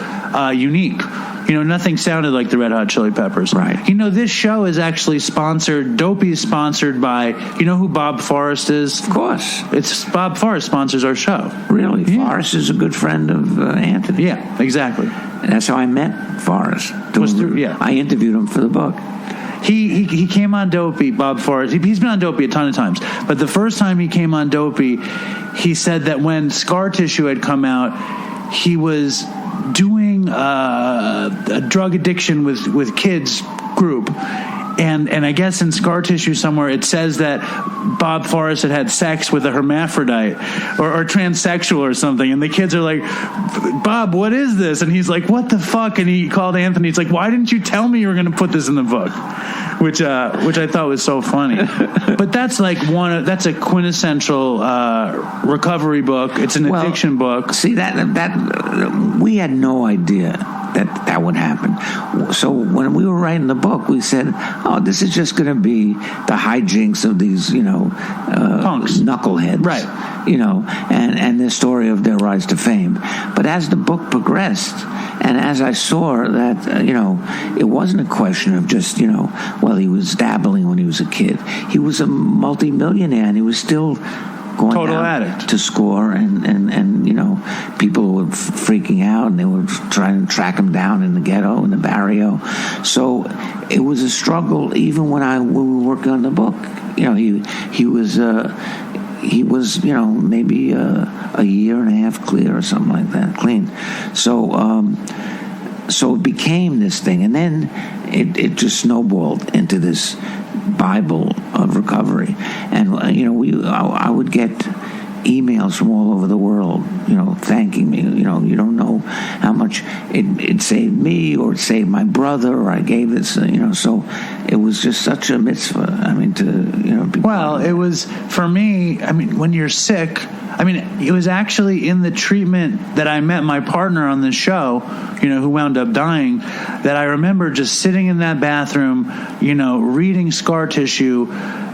unique. Nothing sounded like the Red Hot Chili Peppers. Right. This show is actually sponsored, Dopey is sponsored by, who Bob Forrest is? Of course. It's Bob Forrest sponsors our show. Really? Yeah. Forrest is a good friend of Anthony. Yeah, exactly. And that's how I met Forrest. Yeah. I interviewed him for the book. He came on Dopey, Bob Forrest. He's been on Dopey a ton of times. But the first time he came on Dopey, he said that when Scar Tissue had come out, he was doing a drug addiction with kids group. And I guess in Scar Tissue somewhere it says that Bob Forrest had sex with a hermaphrodite or transsexual or something. And the kids are like, Bob, what is this? And he's like, what the fuck? And he called Anthony. He's like, why didn't you tell me you were going to put this in the book? Which I thought was so funny. But that's like that's a quintessential recovery book. It's an addiction book. See, that we had no idea that would happen. So when we were writing the book, we said, "Oh, this is just going to be the hijinks of these, punks, knuckleheads, right? And their story of their rise to fame." But as the book progressed, and as I saw that, it wasn't a question of just, well, he was dabbling when he was a kid. He was a multi-millionaire, and he was still going total out addict to score, and people were freaking out, and they were trying to track him down in the ghetto, in the barrio. So it was a struggle, even when we were working on the book. He was maybe a year and a half clear or something like that, clean. So it became this thing, and then it just snowballed into this Bible of recovery. And I would get emails from all over the world, thanking me. You don't know how much it saved me, or it saved my brother, or I gave this. So it was just such a mitzvah. I mean, be it was for me. I mean, when you're sick. I mean, it was actually in the treatment that I met my partner on this show, who wound up dying, that I remember just sitting in that bathroom, reading Scar Tissue,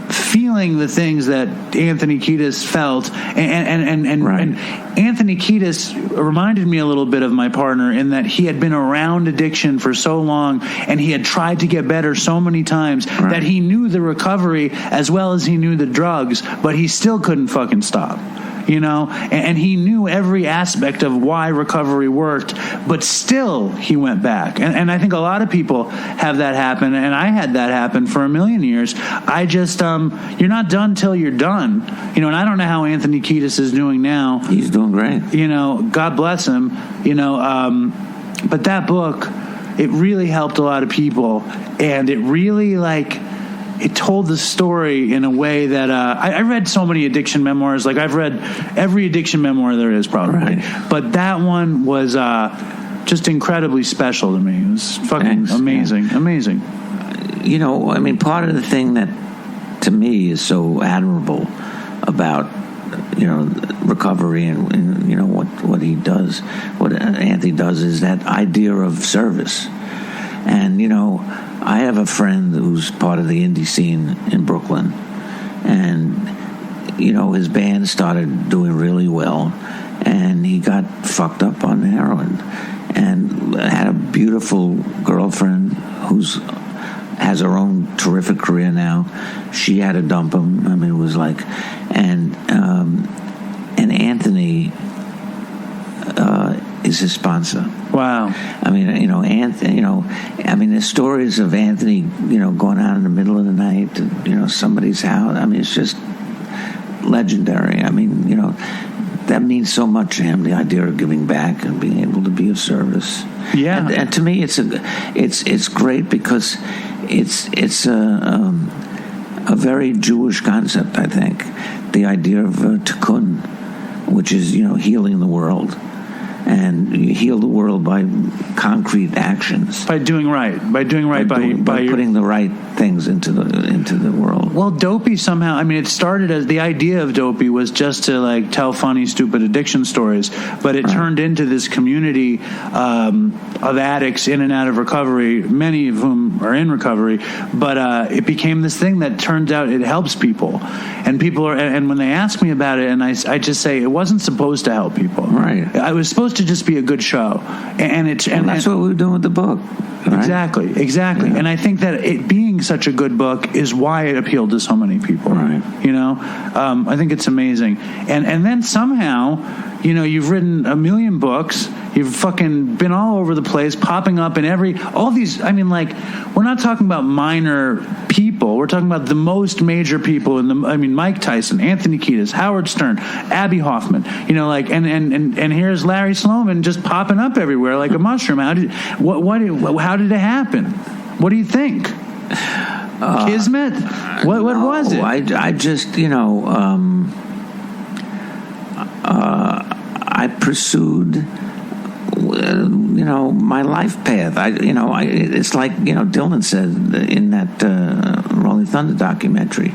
feeling the things that Anthony Kiedis felt, and right. And Anthony Kiedis reminded me a little bit of my partner in that he had been around addiction for so long, and he had tried to get better so many times, right. that he knew the recovery as well as he knew the drugs, but he still couldn't fucking stop. And he knew every aspect of why recovery worked, but still he went back. And I think a lot of people have that happen, and I had that happen for a million years. I just, you're not done till you're done. And I don't know how Anthony Kiedis is doing now. He's doing great. God bless him. But that book, it really helped a lot of people, and it really, it told the story in a way that I read so many addiction memoirs. Like, I've read every addiction memoir there is, probably. Right. But that one was just incredibly special to me. It was fucking amazing. Yeah. Amazing. I mean, part of the thing that, to me, is so admirable about, recovery and what he does, what Anthony does, is that idea of service. And, I have a friend who's part of the indie scene in Brooklyn, and his band started doing really well, and he got fucked up on heroin, and had a beautiful girlfriend has her own terrific career now. She had to dump him. I mean, it was like, and Anthony is his sponsor. Wow. I mean, Anthony, there's stories of Anthony, going out in the middle of the night to, somebody's house. I mean, it's just legendary. I mean, that means so much to him, the idea of giving back and being able to be of service. Yeah. And to me, it's great because it's a very Jewish concept, I think. The idea of tikkun, which is, healing the world. And you heal the world by concrete actions. By doing right. By putting the right things into the world. Well, Dopey somehow, I mean, it started as the idea of Dopey was just to tell funny, stupid addiction stories, but it turned into this community of addicts in and out of recovery, many of whom are in recovery, but it became this thing that turns out it helps people. And people and when they ask me about it, and I just say it wasn't supposed to help people. Right. It was supposed to just be a good show. And that's what we were doing with the book. Right? Exactly. Yeah. And I think that it being such a good book is why it appealed to so many people. Right. I think it's amazing. And then somehow, you've written a million books. You've fucking been all over the place, popping up in all these. I mean, we're not talking about minor people. We're talking about the most major people Mike Tyson, Anthony Kiedis, Howard Stern, Abby Hoffman. And here's Larry Sloman just popping up everywhere like a mushroom. How did it happen? What do you think? Kismet? What was it? I just I pursued my life path. It's like Dylan said in that Rolling Thunder documentary.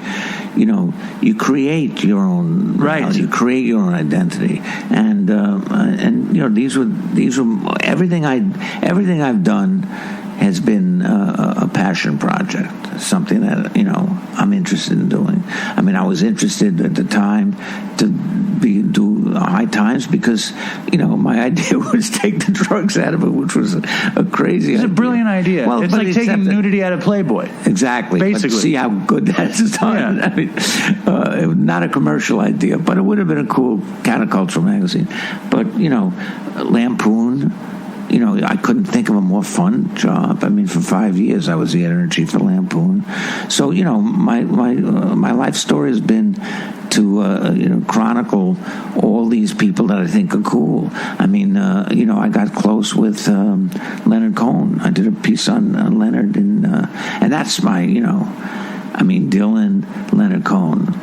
you create your own reality, you create your own identity, and these were everything I've done has been a passion project, something that I'm interested in doing. I mean, I was interested at the time to do High Times because my idea was take the drugs out of it, which was a crazy. It's idea. A brilliant idea. Well, it's like taking nudity out of Playboy. Exactly. Basically, but see how good that is done. Yeah. I mean, it was not a commercial idea, but it would have been a cool countercultural magazine. But Lampoon. I couldn't think of a more fun job. I mean, for 5 years, I was the editor-in-chief of Lampoon. So, my life story has been to, chronicle all these people that I think are cool. I mean, I got close with Leonard Cohen. I did a piece on Leonard, and that's my, Dylan, Leonard Cohen.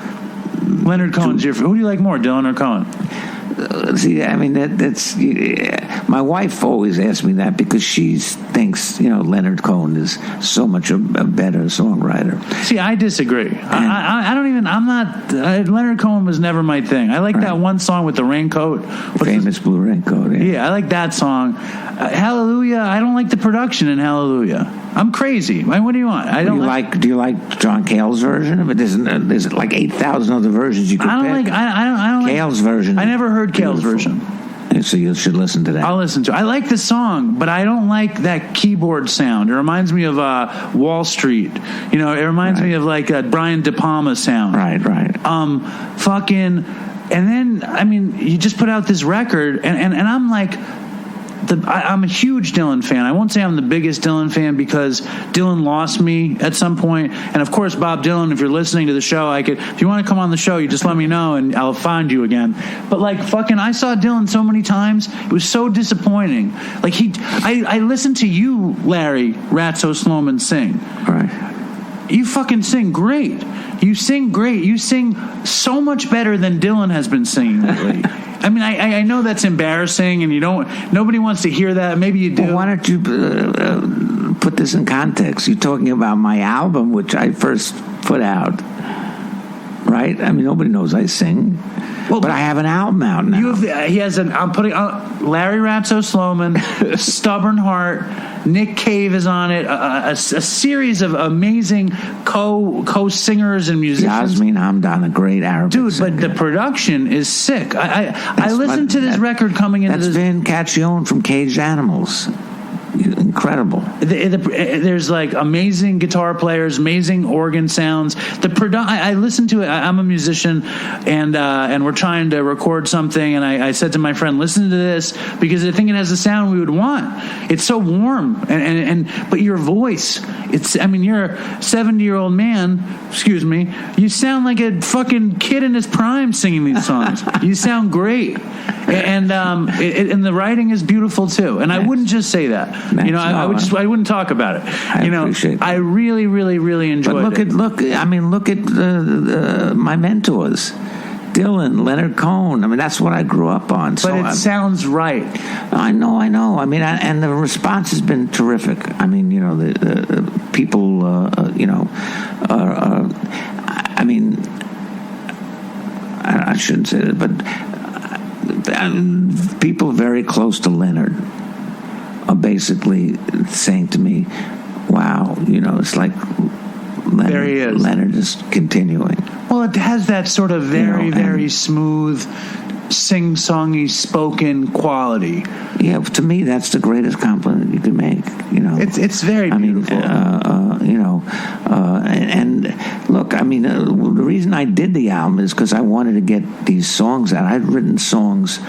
Leonard Cohen's your... Who do you like more, Dylan or Cohen? See, I mean, that's my wife always asks me that because she thinks Leonard Cohen is so much a better songwriter. See, I disagree. I don't even. I'm not. Leonard Cohen was never my thing. I like that one song with the raincoat, famous blue raincoat. Yeah, I like that song. Hallelujah. I don't like the production in Hallelujah. I'm crazy. What do you want? I don't Do you like John Cale's version of it? There's like 8,000 other versions you could pick. I don't Cale's version. I never heard Cale's version. So you should listen to that. I'll listen to it. I like the song, but I don't like that keyboard sound. It reminds me of Wall Street. It reminds me of like a Brian De Palma sound. Right. And then, I mean, you just put out this record, and I'm like... I'm a huge Dylan fan. I won't say I'm the biggest Dylan fan because Dylan lost me at some point. And of course, Bob Dylan, if you're listening to the show, if you want to come on the show, you just let me know and I'll find you again. But I saw Dylan so many times. It was so disappointing. I listened to you, Larry Ratso Sloman, sing. Right. You fucking sing great. You sing great. You sing so much better than Dylan has been singing lately. I mean, I know that's embarrassing, and nobody wants to hear that. Maybe you do. Well, why don't you put this in context? You're talking about my album, which I first put out, right? I mean, nobody knows I sing. Well, but I have an album out now. I'm putting Larry Ratso Sloman, Stubborn Heart, Nick Cave is on it, a series of amazing co-singers and musicians. Yasmin Hamdan, a great Arabic singer. But the production is sick. I listened to this record coming into this. That's Vin Cacchione from Caged Animals. Incredible. There's like amazing guitar players, amazing organ sounds. I listened to it. I'm a musician, and we're trying to record something. And I said to my friend, "Listen to this because I think it has the sound we would want. It's so warm, but your voice. You're a 70-year-old man. Excuse me. You sound like a fucking kid in his prime singing these songs. You sound great, and the writing is beautiful too. And I wouldn't just say that. I wouldn't talk about it. Appreciate that. I really, really, really enjoyed it. Look at my mentors. Dylan, Leonard Cohen. I mean, that's what I grew up on. But it sounds right. I know. I mean, and the response has been terrific. I mean, the people, I mean, I shouldn't say that, but people very close to Leonard are basically saying to me, wow, it's like Leonard, there he is. Leonard is continuing. Well, it has that sort of very, very smooth, sing-songy, spoken quality. Yeah, to me, that's the greatest compliment you could make. It's very beautiful. And look, I mean, the reason I did the album is because I wanted to get these songs out. I'd written songs,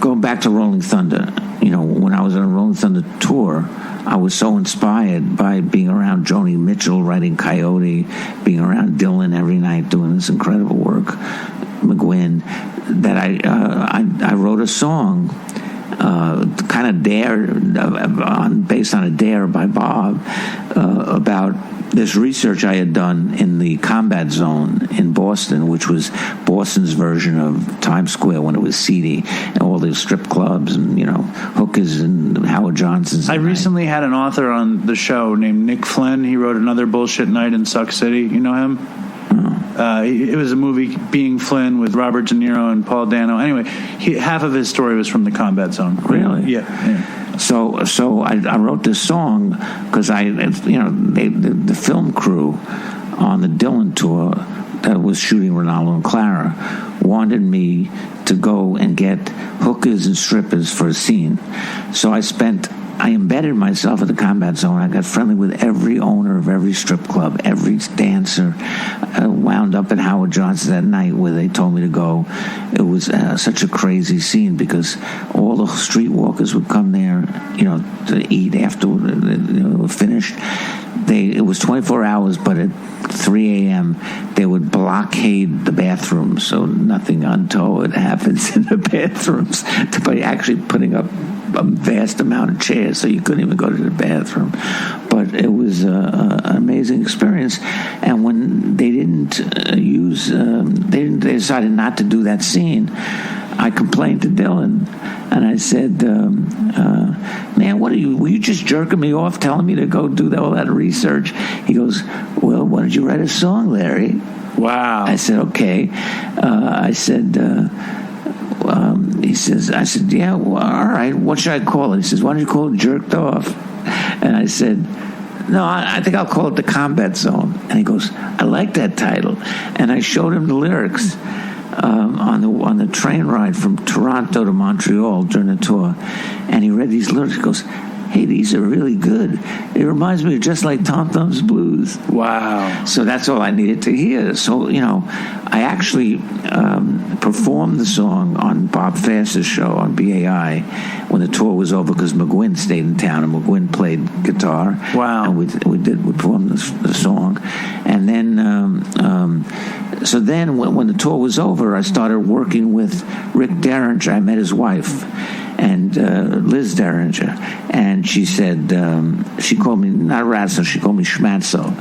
going back to Rolling Thunder. When I was on a Rolling Thunder tour, I was so inspired by being around Joni Mitchell writing Coyote, being around Dylan every night doing this incredible work, McGuinn, that I wrote a song, kind of based on a dare by Bob, about this research I had done in the combat zone in Boston, which was Boston's version of Times Square when it was seedy, and all the strip clubs and, hookers and Howard Johnson's. I recently had an author on the show named Nick Flynn. He wrote Another Bullshit Night in Suck City. You know him? It was a movie, Being Flynn, with Robert De Niro and Paul Dano. Anyway, half of his story was from the combat zone. Really? Yeah. So I wrote this song because the film crew on the Dylan tour that was shooting Ronaldo and Clara wanted me to go and get hookers and strippers for a scene. So I embedded myself at the combat zone. I got friendly with every owner of every strip club, every dancer. Wound up at Howard Johnson that night where they told me to go. It was such a crazy scene because all the streetwalkers would come there, to eat after they were finished. It was 24 hours, but at 3 a.m. they would blockade the bathrooms so nothing untoward happens in the bathrooms by actually putting up a vast amount of chairs so you couldn't even go to the bathroom. But it was an amazing experience. And when they they decided not to do that scene, I complained to Dylan and I said, man, were you just jerking me off telling me to go do all that research? He goes, well, why don't you write a song, Larry? Wow. I said, okay. I said, yeah, well, all right, what should I call it? He says, why don't you call it Jerked Off? And I said, no, I think I'll call it The Combat Zone. And he goes, I like that title. And I showed him the lyrics on the train ride from Toronto to Montreal during the tour. And he read these lyrics. He goes, hey, these are really good. It reminds me of Just Like Tom Thumb's Blues. Wow. So that's all I needed to hear. So, I actually performed the song on Bob Fass's show on BAI when the tour was over because McGuinn stayed in town and McGuinn played guitar. Wow. And we performed the song. And then, so then when the tour was over, I started working with Rick Derringer. I met his wife. And Liz Derringer, and she said, she called me, not Ratso, she called me Schmatzo.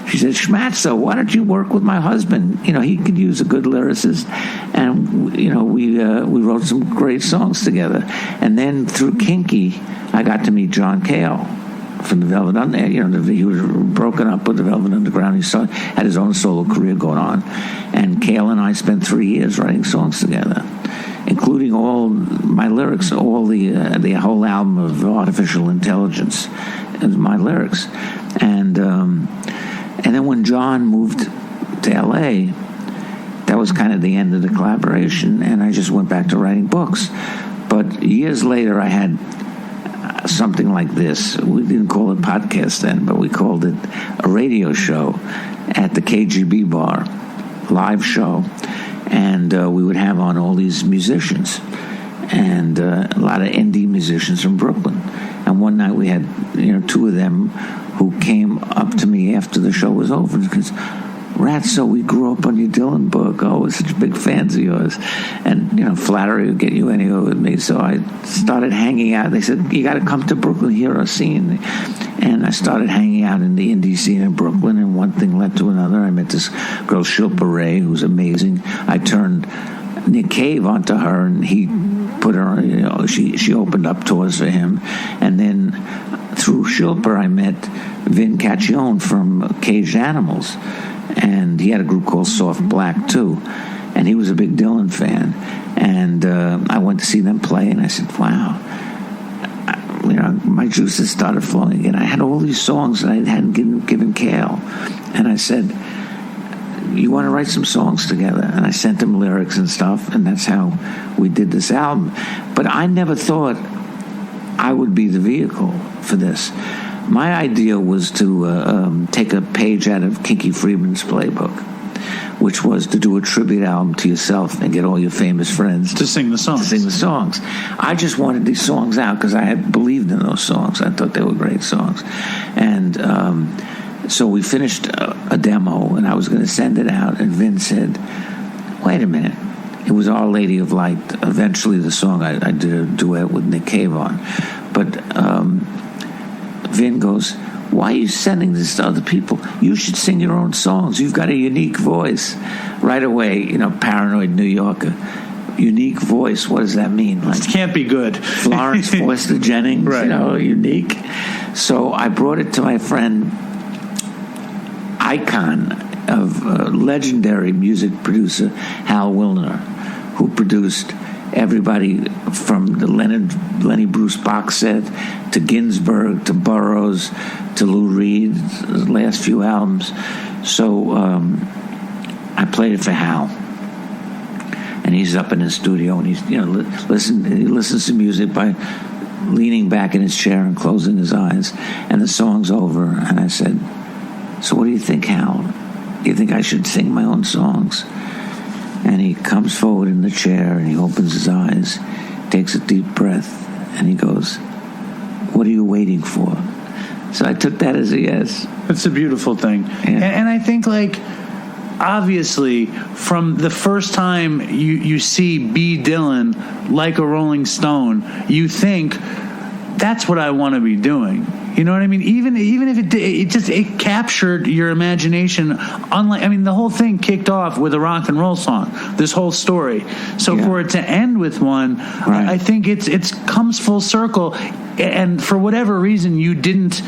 She said, Schmatzo, why don't you work with my husband? He could use a good lyricist. And, we wrote some great songs together. And then through Kinky, I got to meet John Cale from the Velvet Underground. He was broken up with the Velvet Underground. He had his own solo career going on. And Cale and I spent 3 years writing songs together, including all my lyrics, all the whole album of Artificial Intelligence, is my lyrics. And then when John moved to L.A., that was kind of the end of the collaboration, and I just went back to writing books. But years later, I had something like this. We didn't call it podcast then, but we called it a radio show at the KGB bar, live show. And we would have on all these musicians and a lot of indie musicians from Brooklyn. And one night we had, two of them who came up to me after the show was over because, Ratso, we grew up on your Dylan book. Oh, we're such big fans of yours. And, flattery would get you anywhere with me. So I started hanging out. They said, you got to come to Brooklyn, hear our scene. And I started hanging out in the indie scene in Brooklyn, and one thing led to another. I met this girl, Shilpa Ray, who was amazing. I turned Nick Cave onto her, and he put her on, she opened up tours for him. And then through Shilpa, I met Vin Cacchione from Caged Animals. And he had a group called Soft Black, too. And he was a big Dylan fan. And I went to see them play, and I said, wow. My juices started flowing again. I had all these songs that I hadn't given Cale. And I said, you want to write some songs together? And I sent him lyrics and stuff, and that's how we did this album. But I never thought I would be the vehicle for this. My idea was to take a page out of Kinky Friedman's playbook, which was to do a tribute album to yourself and get all your famous friends to sing the songs. I just wanted these songs out because I had believed in those songs. I thought they were great songs. And so we finished a demo, and I was going to send it out, and Vin said, wait a minute. It was Our Lady of Light, eventually the song I did a duet with Nick Cave on. But Vin goes, why are you sending this to other people? You should sing your own songs. You've got a unique voice. Right away, paranoid New Yorker. Unique voice, what does that mean? It can't be good. Florence Foster Jennings, right. Unique. So I brought it to my friend, icon of legendary music producer Hal Wilner, who produced everybody from the Lenny Bruce box set to Ginsberg to Burroughs to Lou Reed's last few albums. So I played it for Hal, and he's up in his studio, and he's he listens to music by leaning back in his chair and closing his eyes, and the song's over, and I said, "So what do you think, Hal? Do you think I should sing my own songs?" And he comes forward in the chair, and he opens his eyes, takes a deep breath, and he goes, "What are you waiting for?" So I took that as a yes. It's a beautiful thing. Yeah. And I think, obviously, from the first time you see B. Dylan like a Rolling Stone, you think, that's what I want to be doing. You know what I mean? Even if it captured your imagination. The whole thing kicked off with a rock and roll song. This whole story. So for it to end with one, right. I think it comes full circle. And for whatever reason, you didn't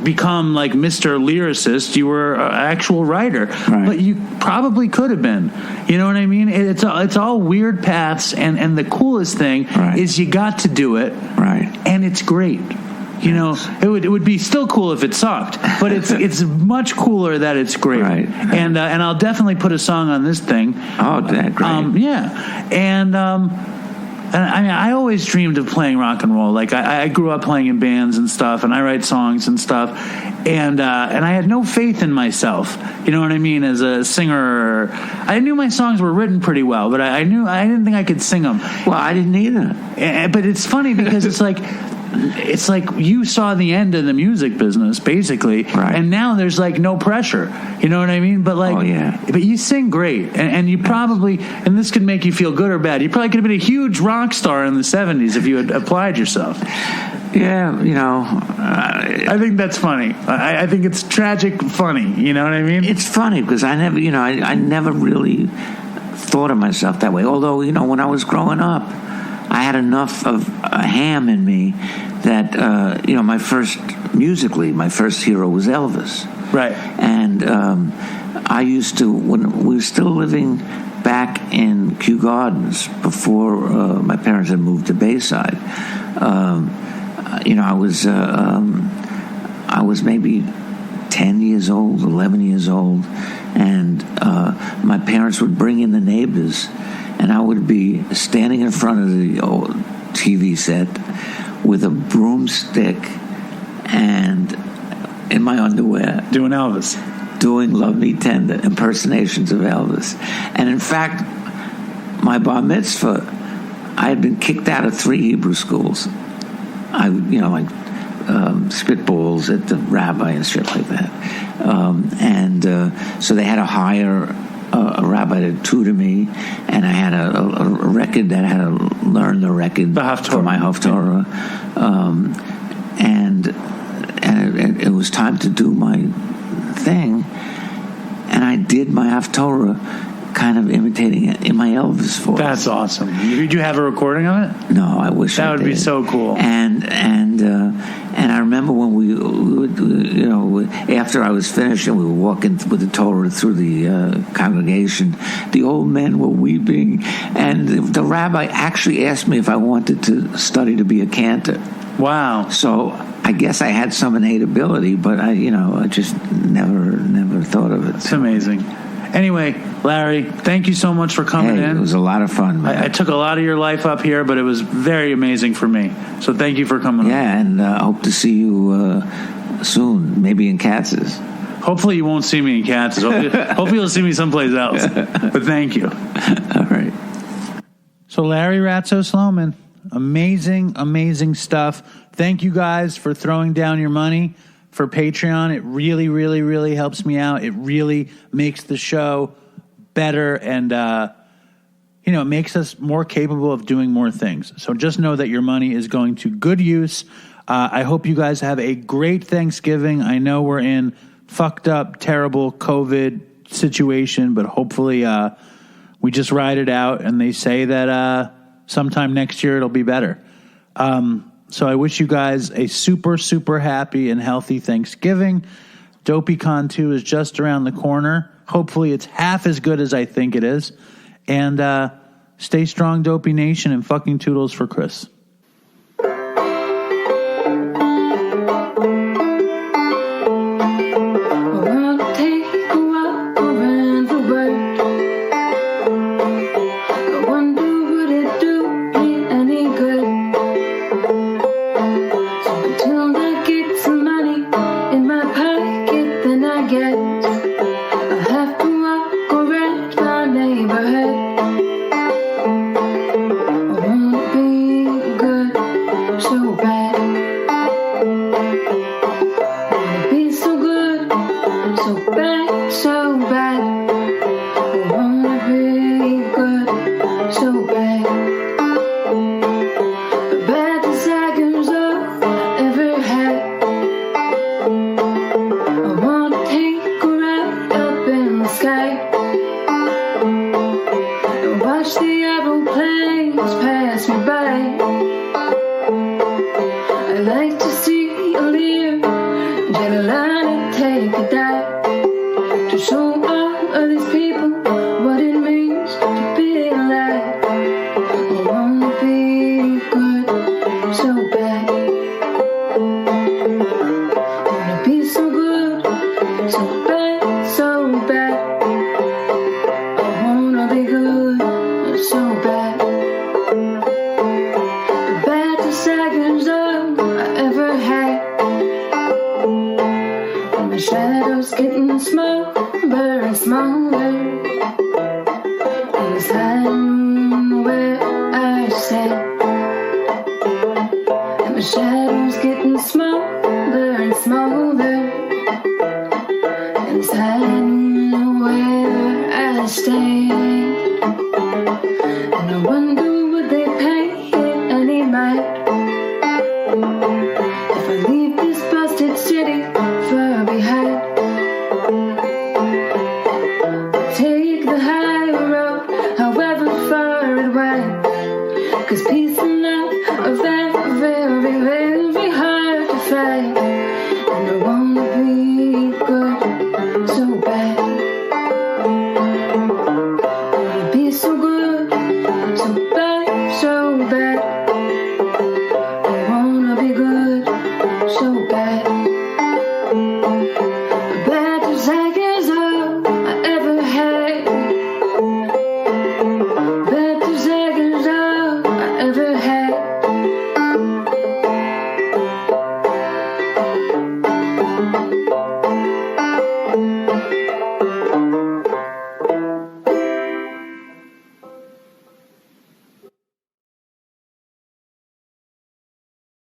become like Mr. Lyricist. You were an actual writer, right. But you probably could have been. You know what I mean? It's all weird paths, and the coolest thing right. is you got to do it, right? And it's great. It would be still cool if it sucked, but it's much cooler that it's great. Right. And I'll definitely put a song on this thing. Oh, that great. And I always dreamed of playing rock and roll. I grew up playing in bands and stuff, and I write songs and stuff. And I had no faith in myself. You know what I mean? As a singer, I knew my songs were written pretty well, but I didn't think I could sing them. Well, I didn't either. But it's funny because it's like you saw the end of the music business, basically, right. And now there's no pressure. You know what I mean? But but you sing great, and you probably, and this could make you feel good or bad, you probably could have been a huge rock star in the 70s if you had applied yourself. Yeah, I think that's funny. I think it's tragic funny. You know what I mean? It's funny because I never, I never really thought of myself that way. Although, when I was growing up, I had enough of a ham in me that, my first hero was Elvis. Right. And I used to, when we were still living back in Kew Gardens before my parents had moved to Bayside, I was maybe 10 years old, 11 years old, and my parents would bring in the neighbors, and I would be standing in front of the old TV set with a broomstick and in my underwear. Doing Elvis. Doing Love Me Tender, impersonations of Elvis. And in fact, my bar mitzvah, I had been kicked out of 3 Hebrew schools. Spitballs at the rabbi and shit like that. So they had to hire a rabbi to tutor me, and I had a record that I had to learn the record for my Haftorah. And it was time to do my thing, and I did my Haftorah kind of imitating it in my Elvis voice. That's awesome. Did you have a recording of it? No, I wish that I would did. be so cool. And I remember when we would, after I was finished and we were walking with the Torah through the congregation, the old men were weeping, and the rabbi actually asked me if I wanted to study to be a cantor. Wow. So I guess I had some innate ability, but I just never thought of it. It's amazing. Anyway, Larry, thank you so much for coming in. It was a lot of fun, man. I took a lot of your life up here, but it was very amazing for me. So thank you for coming on. Yeah, and I hope to see you soon, maybe in Katz's. Hopefully you won't see me in Katz's. Hopefully you'll see me someplace else. But thank you. All right. So Larry Ratso Sloman, amazing stuff. Thank you guys for throwing down your money for Patreon. It really, really, really helps me out. It really makes the show better, and it makes us more capable of doing more things. So just know that your money is going to good use. I hope you guys have a great Thanksgiving. I know we're in fucked up, terrible COVID situation, but hopefully we just ride it out, and they say that sometime next year it'll be better. So I wish you guys a super, super happy and healthy Thanksgiving. DopeyCon 2 is just around the corner. Hopefully it's half as good as I think it is. And stay strong, Dopey Nation, and fucking toodles for Chris. Stay.